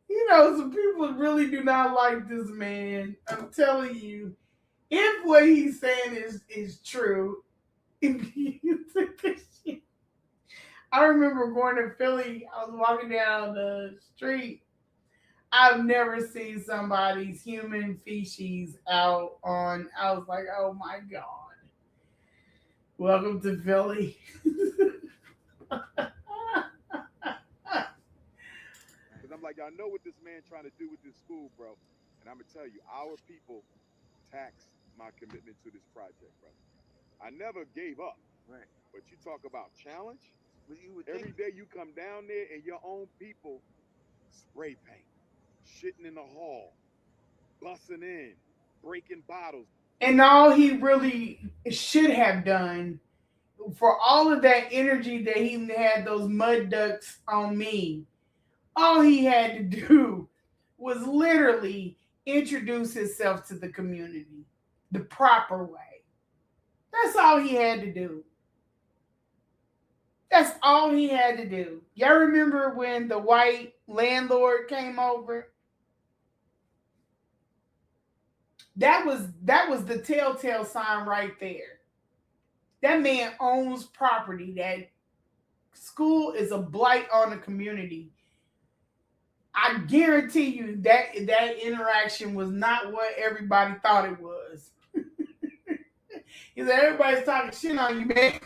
You know, some people really do not like this man. I'm telling you. If what he's saying is true, if you took a shit. I remember going to Philly, I was walking down the street. I've never seen somebody's human feces out on. I was like, oh my God. Welcome to Philly. Because I'm like, y'all know what this man trying to do with this school, bro. And I'm gonna tell you, our people taxed my commitment to this project, brother. I never gave up. Right. But you talk about challenge. But you would Every think, day you come down there and your own people spray paint, shitting in the hall, bussing in, breaking bottles. And all he really should have done for all of that energy that he had those mud ducks on me, all he had to do was literally introduce himself to the community the proper way. That's all he had to do. That's all he had to do. Y'all remember when the white landlord came over? That was the telltale sign right there. That man owns property. That school is a blight on the community. I guarantee you that interaction was not what everybody thought it was. He said, everybody's talking shit on you, man.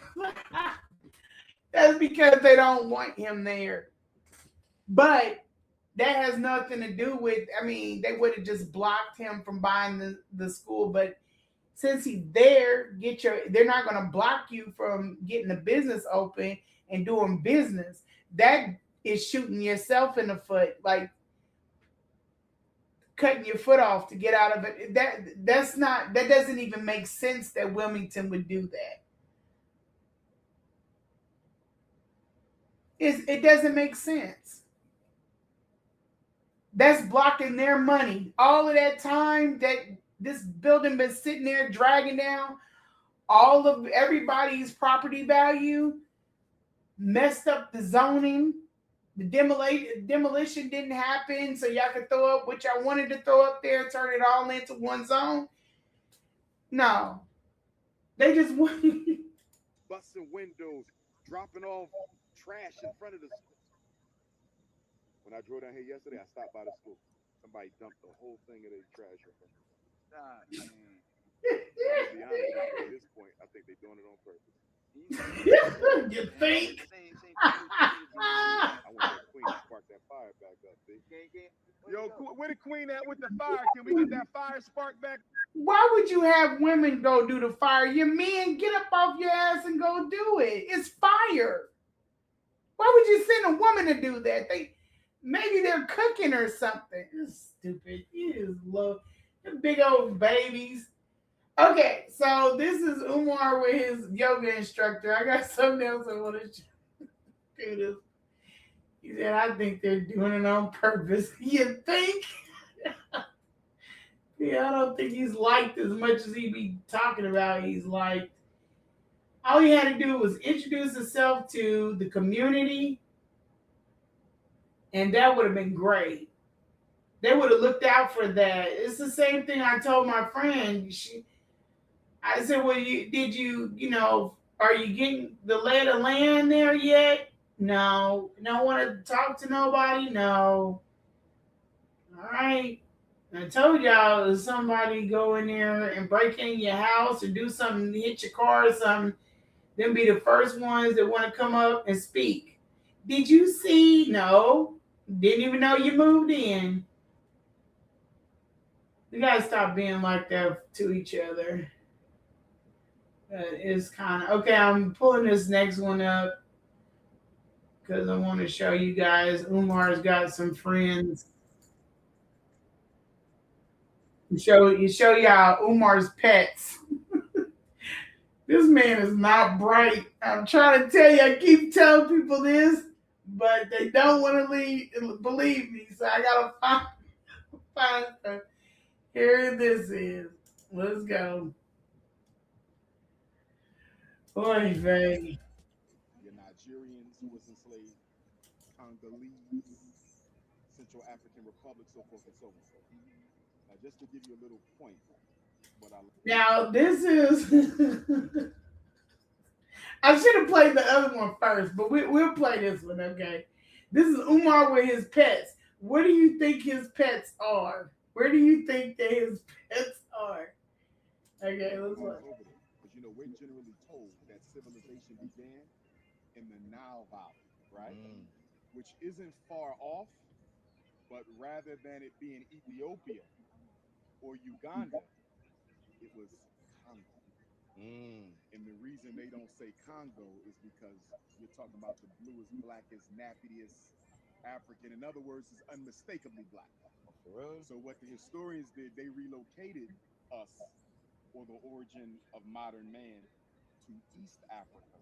That's because they don't want him there. But that has nothing to do with, I mean, they would have just blocked him from buying the school. But since he's there, they're not going to block you from getting a business open and doing business. That is shooting yourself in the foot, like cutting your foot off to get out of it. That doesn't even make sense that Wilmington would do that. It doesn't make sense. That's blocking their money. All of that time that this building been sitting there dragging down all of everybody's property value, messed up the zoning. The demolition didn't happen, so y'all could throw up what y'all wanted to throw up there, turn it all into one zone. No, they just want busting windows, dropping off trash in front of the school. When I drove down here yesterday, I stopped by the school. Somebody dumped the whole thing of their trash in front of me. stop, man. To be honest with you, at this point, I think they're doing it on purpose. you think? I want that queen to spark that fire back up, B. Yo, where the queen at with the fire? Can we get that fire spark back? Why would you have women go do the fire? Your men get up off your ass and go do it. It's fire. Why would you send a woman to do that? Maybe they're cooking or something. It's stupid. You just love them big old babies. Okay, so this is Umar with his yoga instructor. I got something else I want to do this. He said, I think they're doing it on purpose. You think? Yeah, I don't think he's liked as much as he be talking about he's liked. All he had to do was introduce himself to the community, and that would have been great. They would have looked out for that. It's the same thing I told my friend. I said, well, are you getting the lay of the land there yet? No. Don't want to talk to nobody? No. All right. I told y'all if somebody go in there and break in your house or do something, hit your car or something, them be the first ones that want to come up and speak. Did you see? No. Didn't even know you moved in. We got to stop being like that to each other. It's kind of okay. I'm pulling this next one up because I want to show you guys. Umar's got some friends. You show y'all Umar's pets. This man is not bright. I'm trying to tell you, I keep telling people this, but they don't want to believe me. So I gotta find stuff. Here this is. Let's go. Oy vey. Your Nigerians who was enslaved, Congolese, Central African Republic, so forth and so on. Now, just to give you a little point, what I Now this is. I should have played the other one first, but we'll play this one, okay? This is Umar with his pets. What do you think his pets are? Where do you think that his pets are? Okay, let's over look. there, because we're generally told that civilization began in the Nile Valley, right? Which isn't far off, but rather than it being Ethiopia or Uganda, it was Congo. And the reason they don't say Congo is because you're talking about the bluest, blackest, nappiest African. In other words, is unmistakably black. So what the historians did, they relocated us, or the origin of modern man, to East Africa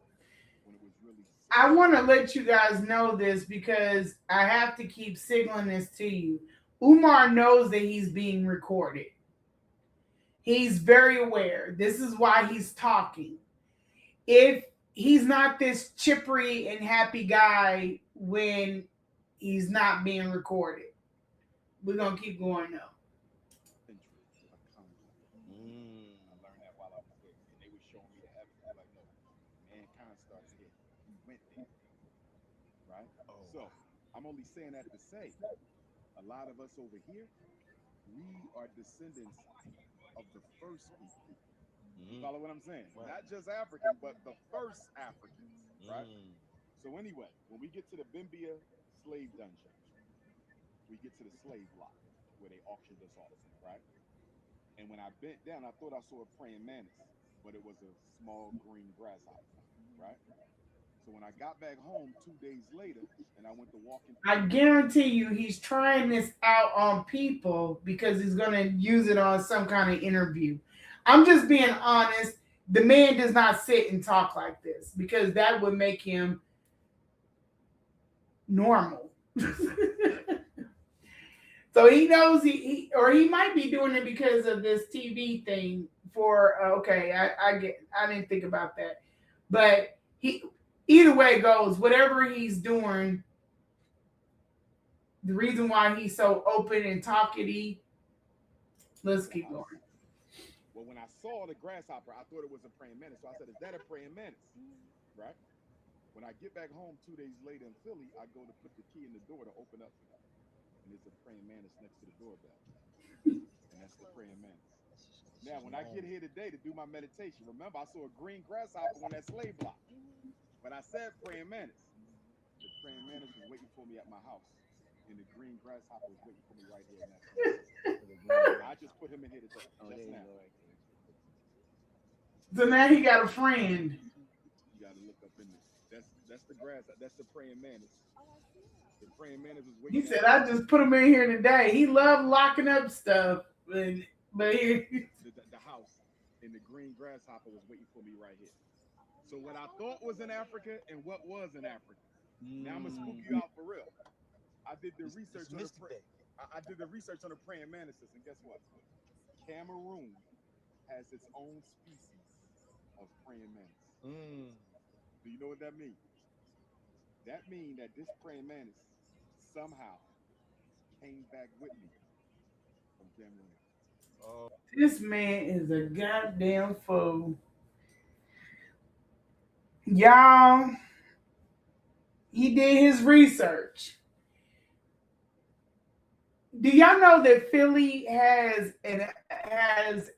when it was really I want to let you guys know this because I have to keep signaling this to you. Umar knows that he's being recorded. He's very aware. This is why he's talking. If he's not this chippery and happy guy when he's not being recorded, we're gonna keep going though. century of Congo. I learned that while I was there, and they were showing me the evidence. They're like, no, mankind started here. He went there, right? So I'm only saying that to say, a lot of us over here, we are descendants of the first people. You follow what I'm saying? Not just African, but the first Africans, right? So anyway, when we get to the Bimbia slave dungeon, we get to the slave block where they auctioned us off, right? And when I bent down, I thought I saw a praying mantis, but it was a small green grasshopper, right? So when I got back home 2 days later and I went to walk into I guarantee you he's trying this out on people because he's going to use it on some kind of interview. I'm just being honest. The man does not sit and talk like this because that would make him normal. So he knows or he might be doing it because of this TV thing for okay, I didn't think about that. But he either way it goes, whatever he's doing, the reason why he's so open and talkative, let's keep going. Well, when I saw the grasshopper, I thought it was a praying mantis. So I said, is that a praying mantis? Right? When I get back home 2 days later in Philly, I go to put the key in the door to open up. And there's a praying mantis next to the doorbell. And that's the praying mantis. Now, when I get here today to do my meditation, remember I saw a green grasshopper on that slave block. But I said praying mantis. The praying mantis was waiting for me at my house. And the green grasshopper was waiting for me right here in that place. I just put him in here today, just now. So now he got a friend. You got to look up in there. That's the grass. That's the praying mantis. The praying mantis was waiting. He said, "I just put him in here today." He loved locking up stuff, but here the house and the green grasshopper was waiting for me right here. So what I thought was in Africa and what was in Africa. Now I'm gonna spook you out for real. I did the research on I did the research on the praying mantises, and guess what? Cameroon has its own species of praying mantis. Do you know what that means? That means that this praying mantis somehow came back with me from Cameroon. this man is a goddamn fool, y'all. He did his research. Do y'all know that Philly has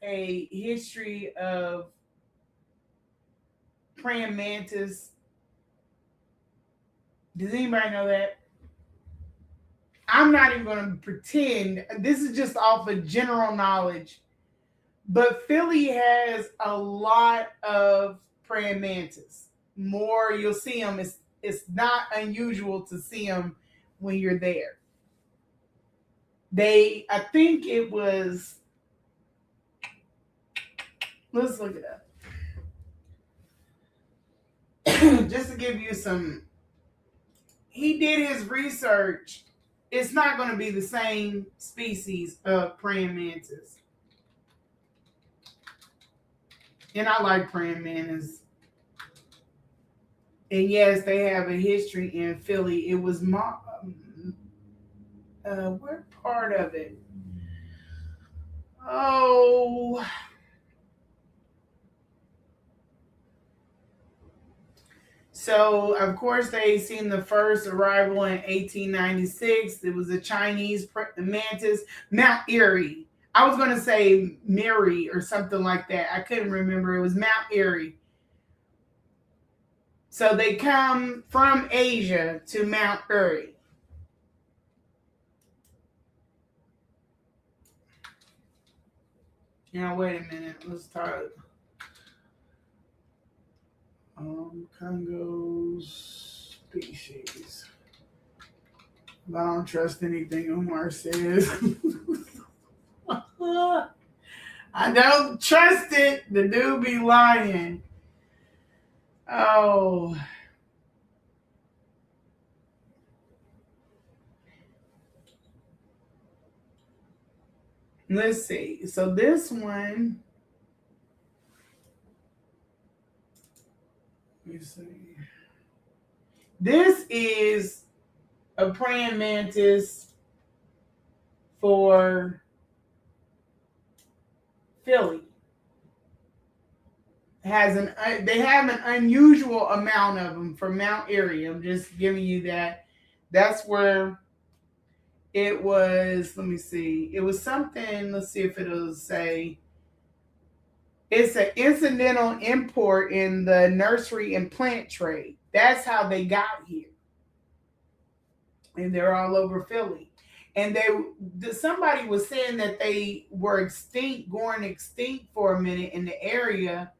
a history of praying mantis? Does anybody know that? I'm not even going to pretend. This is just off of general knowledge. But Philly has a lot of praying mantis. More, you'll see them. It's not unusual to see them when you're there. I think it was Let's look it up. Just to give you some, he did his research. It's not going to be the same species of praying mantis. And I like praying mantis. And yes, they have a history in Philly. It was what part of it? Oh, so of course they seen the first arrival in 1896. It was a Chinese mantis, Mount Erie. I was going to say Mary or something like that. I couldn't remember. It was Mount Erie. So they come from Asia to Mount Erie. Now wait a minute. Let's talk. Congo's species. I don't trust anything Omar says. I don't trust it. The dude be lying. Oh. Let's see. So this one. Let me see. This is a praying mantis for Philly. They have an unusual amount of them for Mount Erie. I'm just giving you that. That's where it was. Let me see. It was something. Let's see if it'll say. It's an incidental import in the nursery and plant trade. That's how they got here. And they're all over Philly. And somebody was saying that they were going extinct for a minute in the area.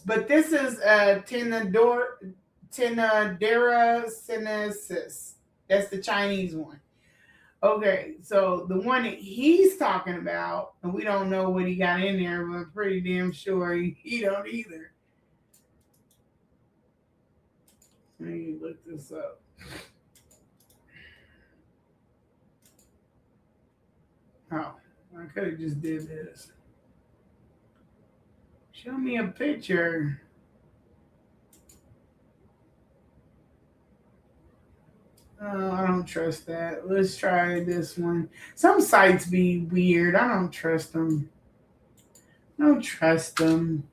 But this is Tenadera sinensis. That's the Chinese one. Okay, so the one that he's talking about, and we don't know what he got in there, but I'm pretty damn sure he don't either. Let me look this up. Oh, I could have just did this. Show me a picture. Oh, I don't trust that. Let's try this one. Some sites be weird. I don't trust them. I don't trust them.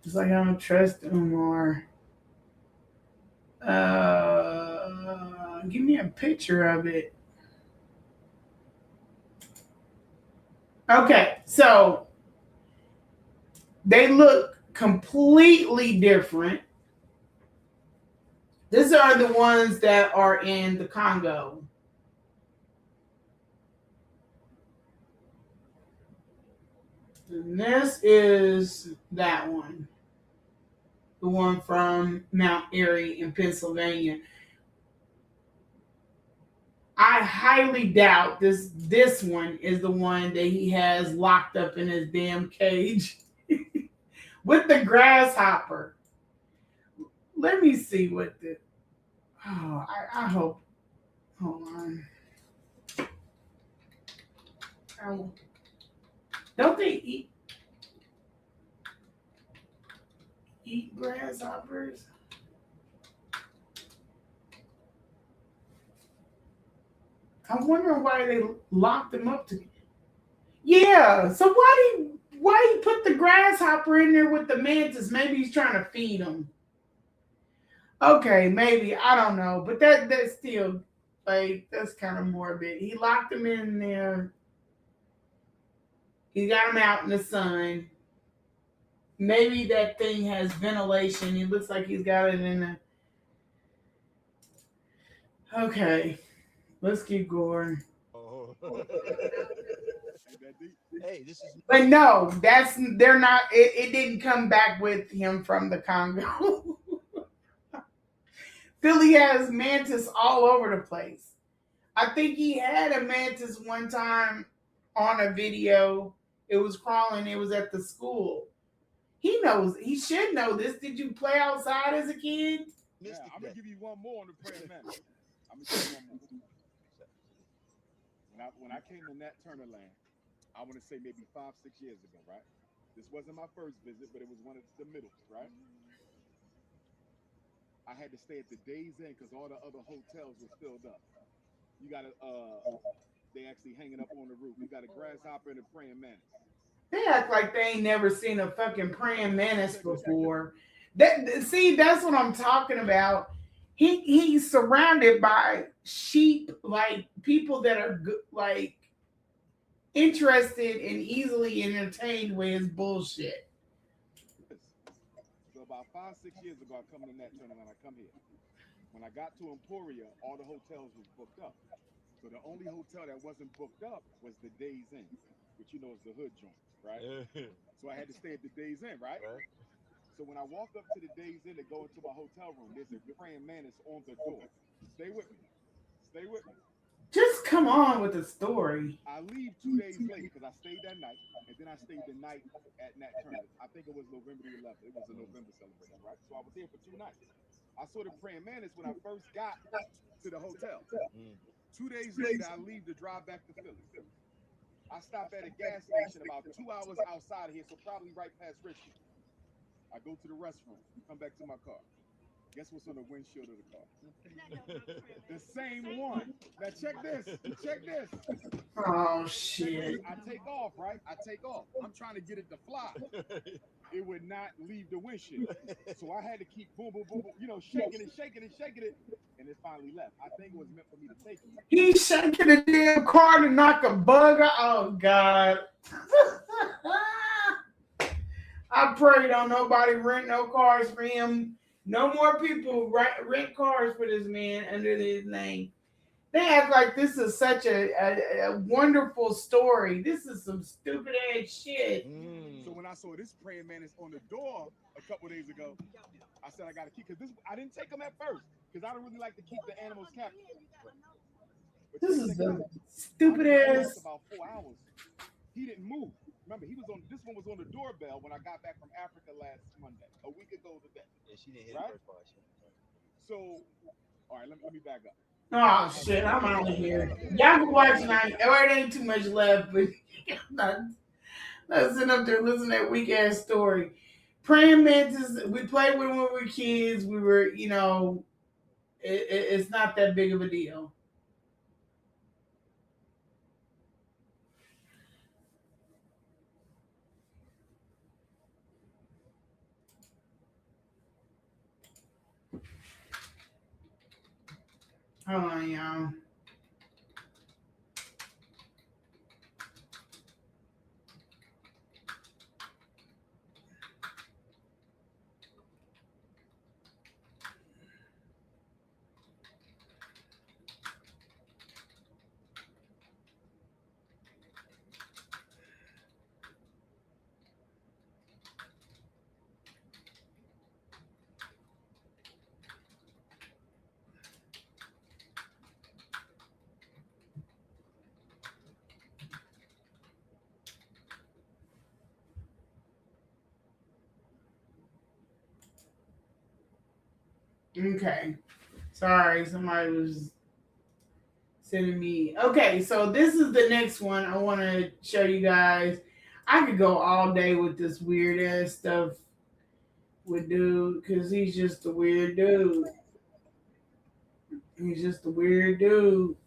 Just like I don't trust Umar. Give me a picture of it. Okay, so they look completely different. These are the ones that are in the Congo. And this is that one. The one from Mount Erie in Pennsylvania. I highly doubt this one is the one that he has locked up in his damn cage with the grasshopper. Let me see what the. Oh, I hope. Hold on. Oh, don't they eat grasshoppers? I'm wondering why they locked them up to. Yeah. So why he put the grasshopper in there with the mantis? Maybe he's trying to feed them. Okay, maybe, I don't know, but that's still like that's kind of morbid. He locked them in there. He got them out in the sun. Maybe that thing has ventilation. It looks like he's got it in a. Okay, let's keep going. Hey, this is. But no, they're not. It didn't come back with him from the Congo. Philly has mantis all over the place. I think he had a mantis one time on a video, It was crawling. It was at the school. He knows. He should know this. Did you play outside as a kid? Yeah, I'm gonna give you one more on the praying mantis. I'm gonna give you one more. When I came to Nat Turner land, I want to say maybe 5-6 years ago, right? This wasn't my first visit, but it was one of the middles, right? I had to stay at the Days Inn because all the other hotels was filled up. You got they actually hanging up on the roof. You got a grasshopper and a praying mantis. They act like they ain't never seen a fucking praying mantis before. That's what I'm talking about. He's surrounded by sheep, like people that are like interested and easily entertained with his bullshit. So about 5-6 years ago, I come to Nat Turner and I come here. When I got to Emporia, all the hotels was booked up. So the only hotel that wasn't booked up was the Days Inn, which you know is the hood joint, right? So I had to stay at the Days Inn, right? So when I walk up to the Days Inn to go into my hotel room, there's a praying mantis on the door. Stay with me. Stay with me. Just come on with the story. I leave 2 days later because I stayed that night, and then I stayed the night at Nat Turner. I think it was November the 11th. It was a November celebration, right? So I was here for 2 nights. I saw the praying mantis when I first got to the hotel. 2 days later, I leave to drive back to Philly. I stop at a gas station about 2 hours outside of here, so probably right past Richmond. I go to the restroom, come back to my car. Guess what's on the windshield of the car? The same one. Now check this. Check this. Oh shit. I take off, right? I take off. I'm trying to get it to fly. It would not leave the windshield. So I had to keep boom, boom, boom, boom, shaking it, and it finally left. I think it was meant for me to take it. He's shaking the damn car to knock a bug out. Oh God. I pray don't nobody rent no cars for him. No more people rent cars for this man under his name. They act like this is such a wonderful story. This is some stupid ass shit. So when I saw this praying mantis on the door a couple days ago, I said I got to keep because I didn't take him at first because I don't really like to keep the animals captive. This is the stupid ass. About 4 hours, he didn't move. Remember, this one was on the doorbell when I got back from Africa last Monday, a week ago today. Yeah, she didn't hit right? the first part. So, all right, let me back up. Oh shit, I'm out of here. Y'all can watch tonight. Oh, it ain't too much left, but let's sit up there listen to that weak ass story. Praying mantis, we played with when we were kids. We were, it's not that big of a deal. Hold on, y'all. Okay. Sorry, somebody was sending me. Okay, so this is the next one I want to show you guys. I could go all day with this weird ass stuff with dude because he's just a weird dude. He's just a weird dude.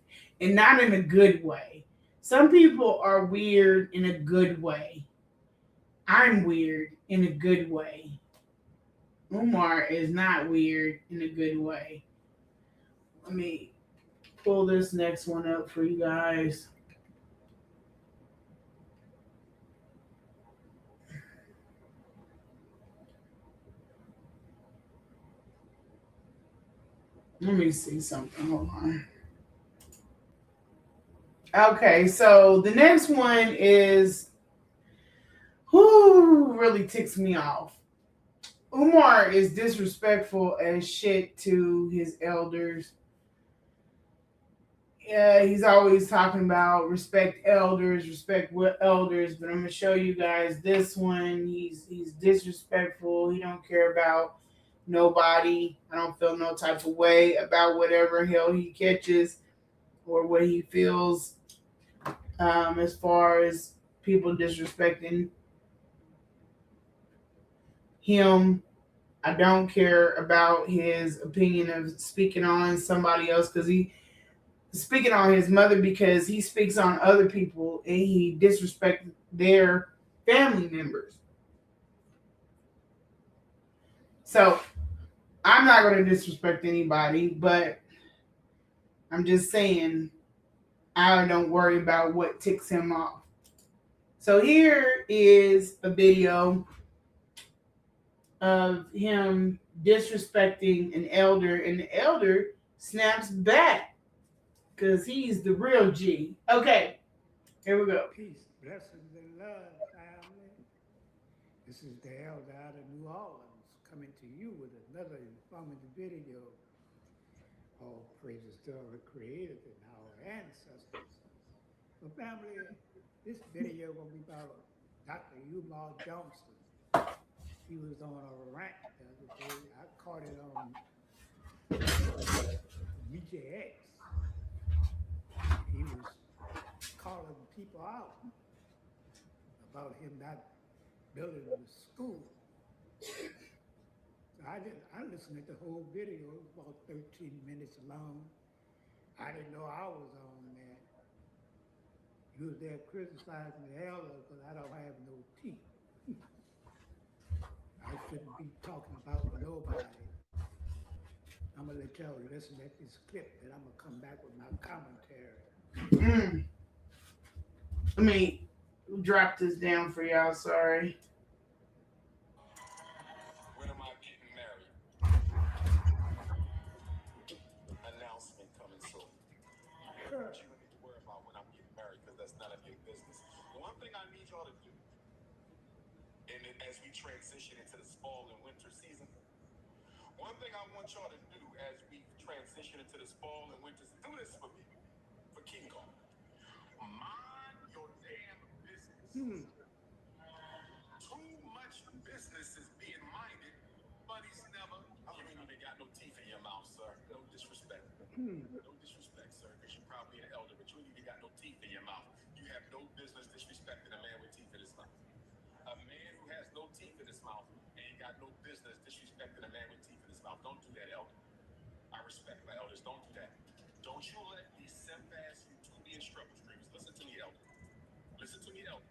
And not in a good way. Some people are weird in a good way. I'm weird in a good way. Umar is not weird in a good way. Let me pull this next one up for you guys. Let me see something. Hold on. Okay, so the next one is who really ticks me off. Umar is disrespectful as shit to his elders. He's always talking about respect elders, respect what elders. But I'm gonna show you guys this one. He's disrespectful. He don't care about nobody. I don't feel no type of way about whatever hell he catches or what he feels as far as people disrespecting him. I don't care about his opinion of speaking on somebody else because he speaking on his mother because he speaks on other people and he disrespects their family members. So I'm not going to disrespect anybody, but I'm just saying I don't worry about what ticks him off. So here is a video of him disrespecting an elder, and the elder snaps back because he's the real G. Okay, here we go. Peace, blessings, and love, family. This is the elder out of New Orleans coming to you with another informative video. All praises to our creators and our ancestors. But family, this video will be about Dr. Umar Johnson. He was on a rant the other day. I caught it on Media X. He was calling people out about him not building the school. So I listened to the whole video. It was about 13 minutes long. I didn't know I was on that. He was there criticizing the elder because I don't have no teeth. I shouldn't be talking about nobody. I'm gonna let y'all listen at this clip, and I'm gonna come back with my commentary. Let me drop this down for y'all. Sorry. When am I getting married? Announcement coming soon. Sure. You don't need to worry about when I'm getting married because that's none of your business. One thing I need y'all to do, and as we transition into this fall and winter season, one thing I want y'all to do as we transition into this fall and winter season, do this for me, for King Kong. Mind your damn business. Too much business is being minded. Money's never. You ain't even got no teeth in your mouth, sir. No disrespect. No disrespect, sir, because you're probably an elder, but you ain't even got no teeth in your mouth. You have no business disrespecting a man with teeth in his mouth. A man who has no teeth in his mouth ain't got no business disrespecting a man with teeth in his mouth. Don't do that, elder. I respect my elders. Don't do that. Don't you let these simp-ass YouTubian struggle streamers. Listen to me, elder. Listen to me, elder.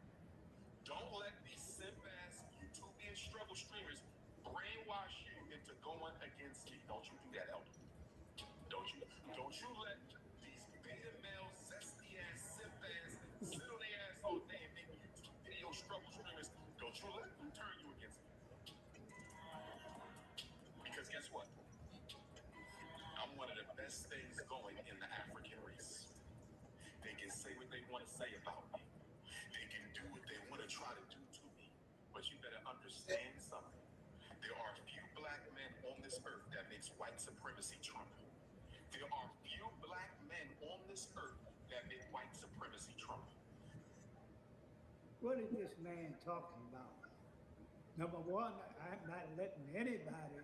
Don't let these simp-ass YouTubian struggle streamers brainwash you into going against me. Don't you do that, elder. Don't you let these beta male, zesty-ass, simp-ass, sit on their ass all day and make YouTube video struggle streamers. Don't you let them turn you against me. Because guess what? I'm one of the best things going in the African race. They can say what they want to say about me. They can do what they want to try to do to me. But you better understand something. There are few black men on this earth that makes white supremacy trump. There are few black men on this earth that make white supremacy trump. What is this man talking about? Number one, I'm not letting anybody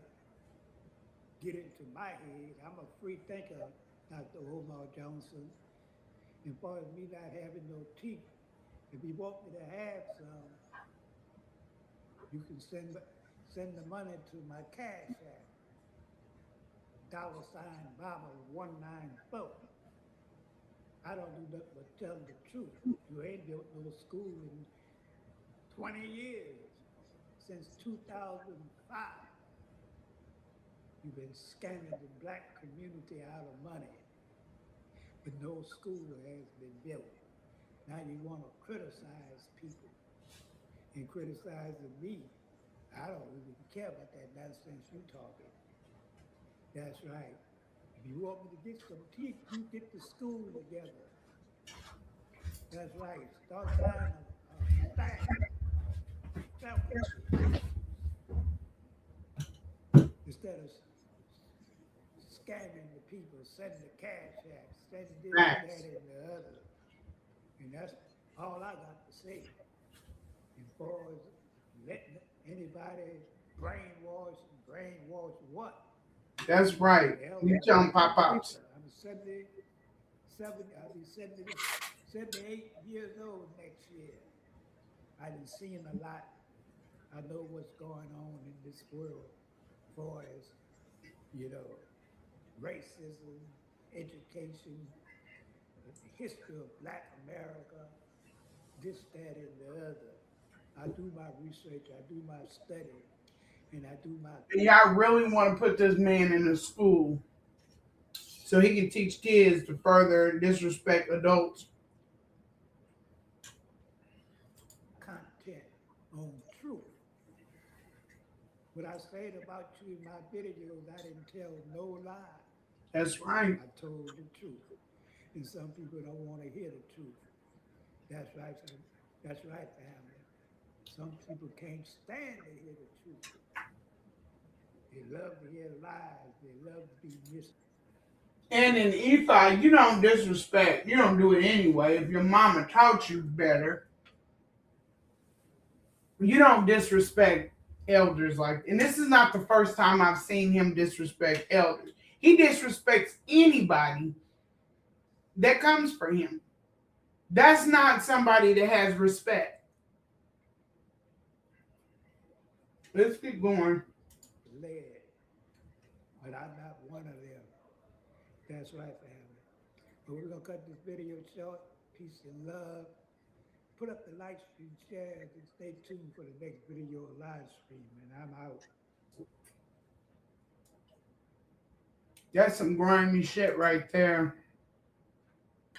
get into my head. I'm a free thinker, Dr. Umar Johnson. As far as me not having no teeth, if you want me to have some, you can send the money to my cash app. $Baba194. I don't do nothing but tell the truth. You ain't built no school in 20 years, since 2005. You've been scamming the black community out of money, but no school has been built. Now you want to criticize people and criticizing me. I don't even care about that nonsense you talking. That's right. If you want me to get some teeth, you get the school together. That's right. Start buying a stack. Instead of scamming the people, sending the cash apps, sending this, Facts. that, and the other. And that's all I got to say. As far as letting anybody brainwash what? That's right. You tell them pop ups. I'm 77, I'll be 78 years old next year. I done seen a lot. I know what's going on in this world as far as, you know, racism, education, the history of Black America, this, that, and the other. I do my research, I do my study, and I do my Y'all really want to put this man in a school so he can teach kids to further disrespect adults. content on truth. What I said about you in my videos, I didn't tell no lie. That's right. I told the truth. And some people don't want to hear the truth. That's right. That's right, family. Some people can't stand to hear the truth. They love to hear lies. They love to be misled. And in EFI, you don't disrespect. You don't do it anyway. If your mama taught you better, you don't disrespect elders like. And this is not the first time I've seen him disrespect elders. He disrespects anybody that comes for him. That's not somebody that has respect. Let's keep going. But I'm not one of them. That's right, family. But we're going to cut this video short. Peace and love. Put up the like, stream, shares, and stay tuned for the next video live stream. And I'm out. That's some grimy shit right there.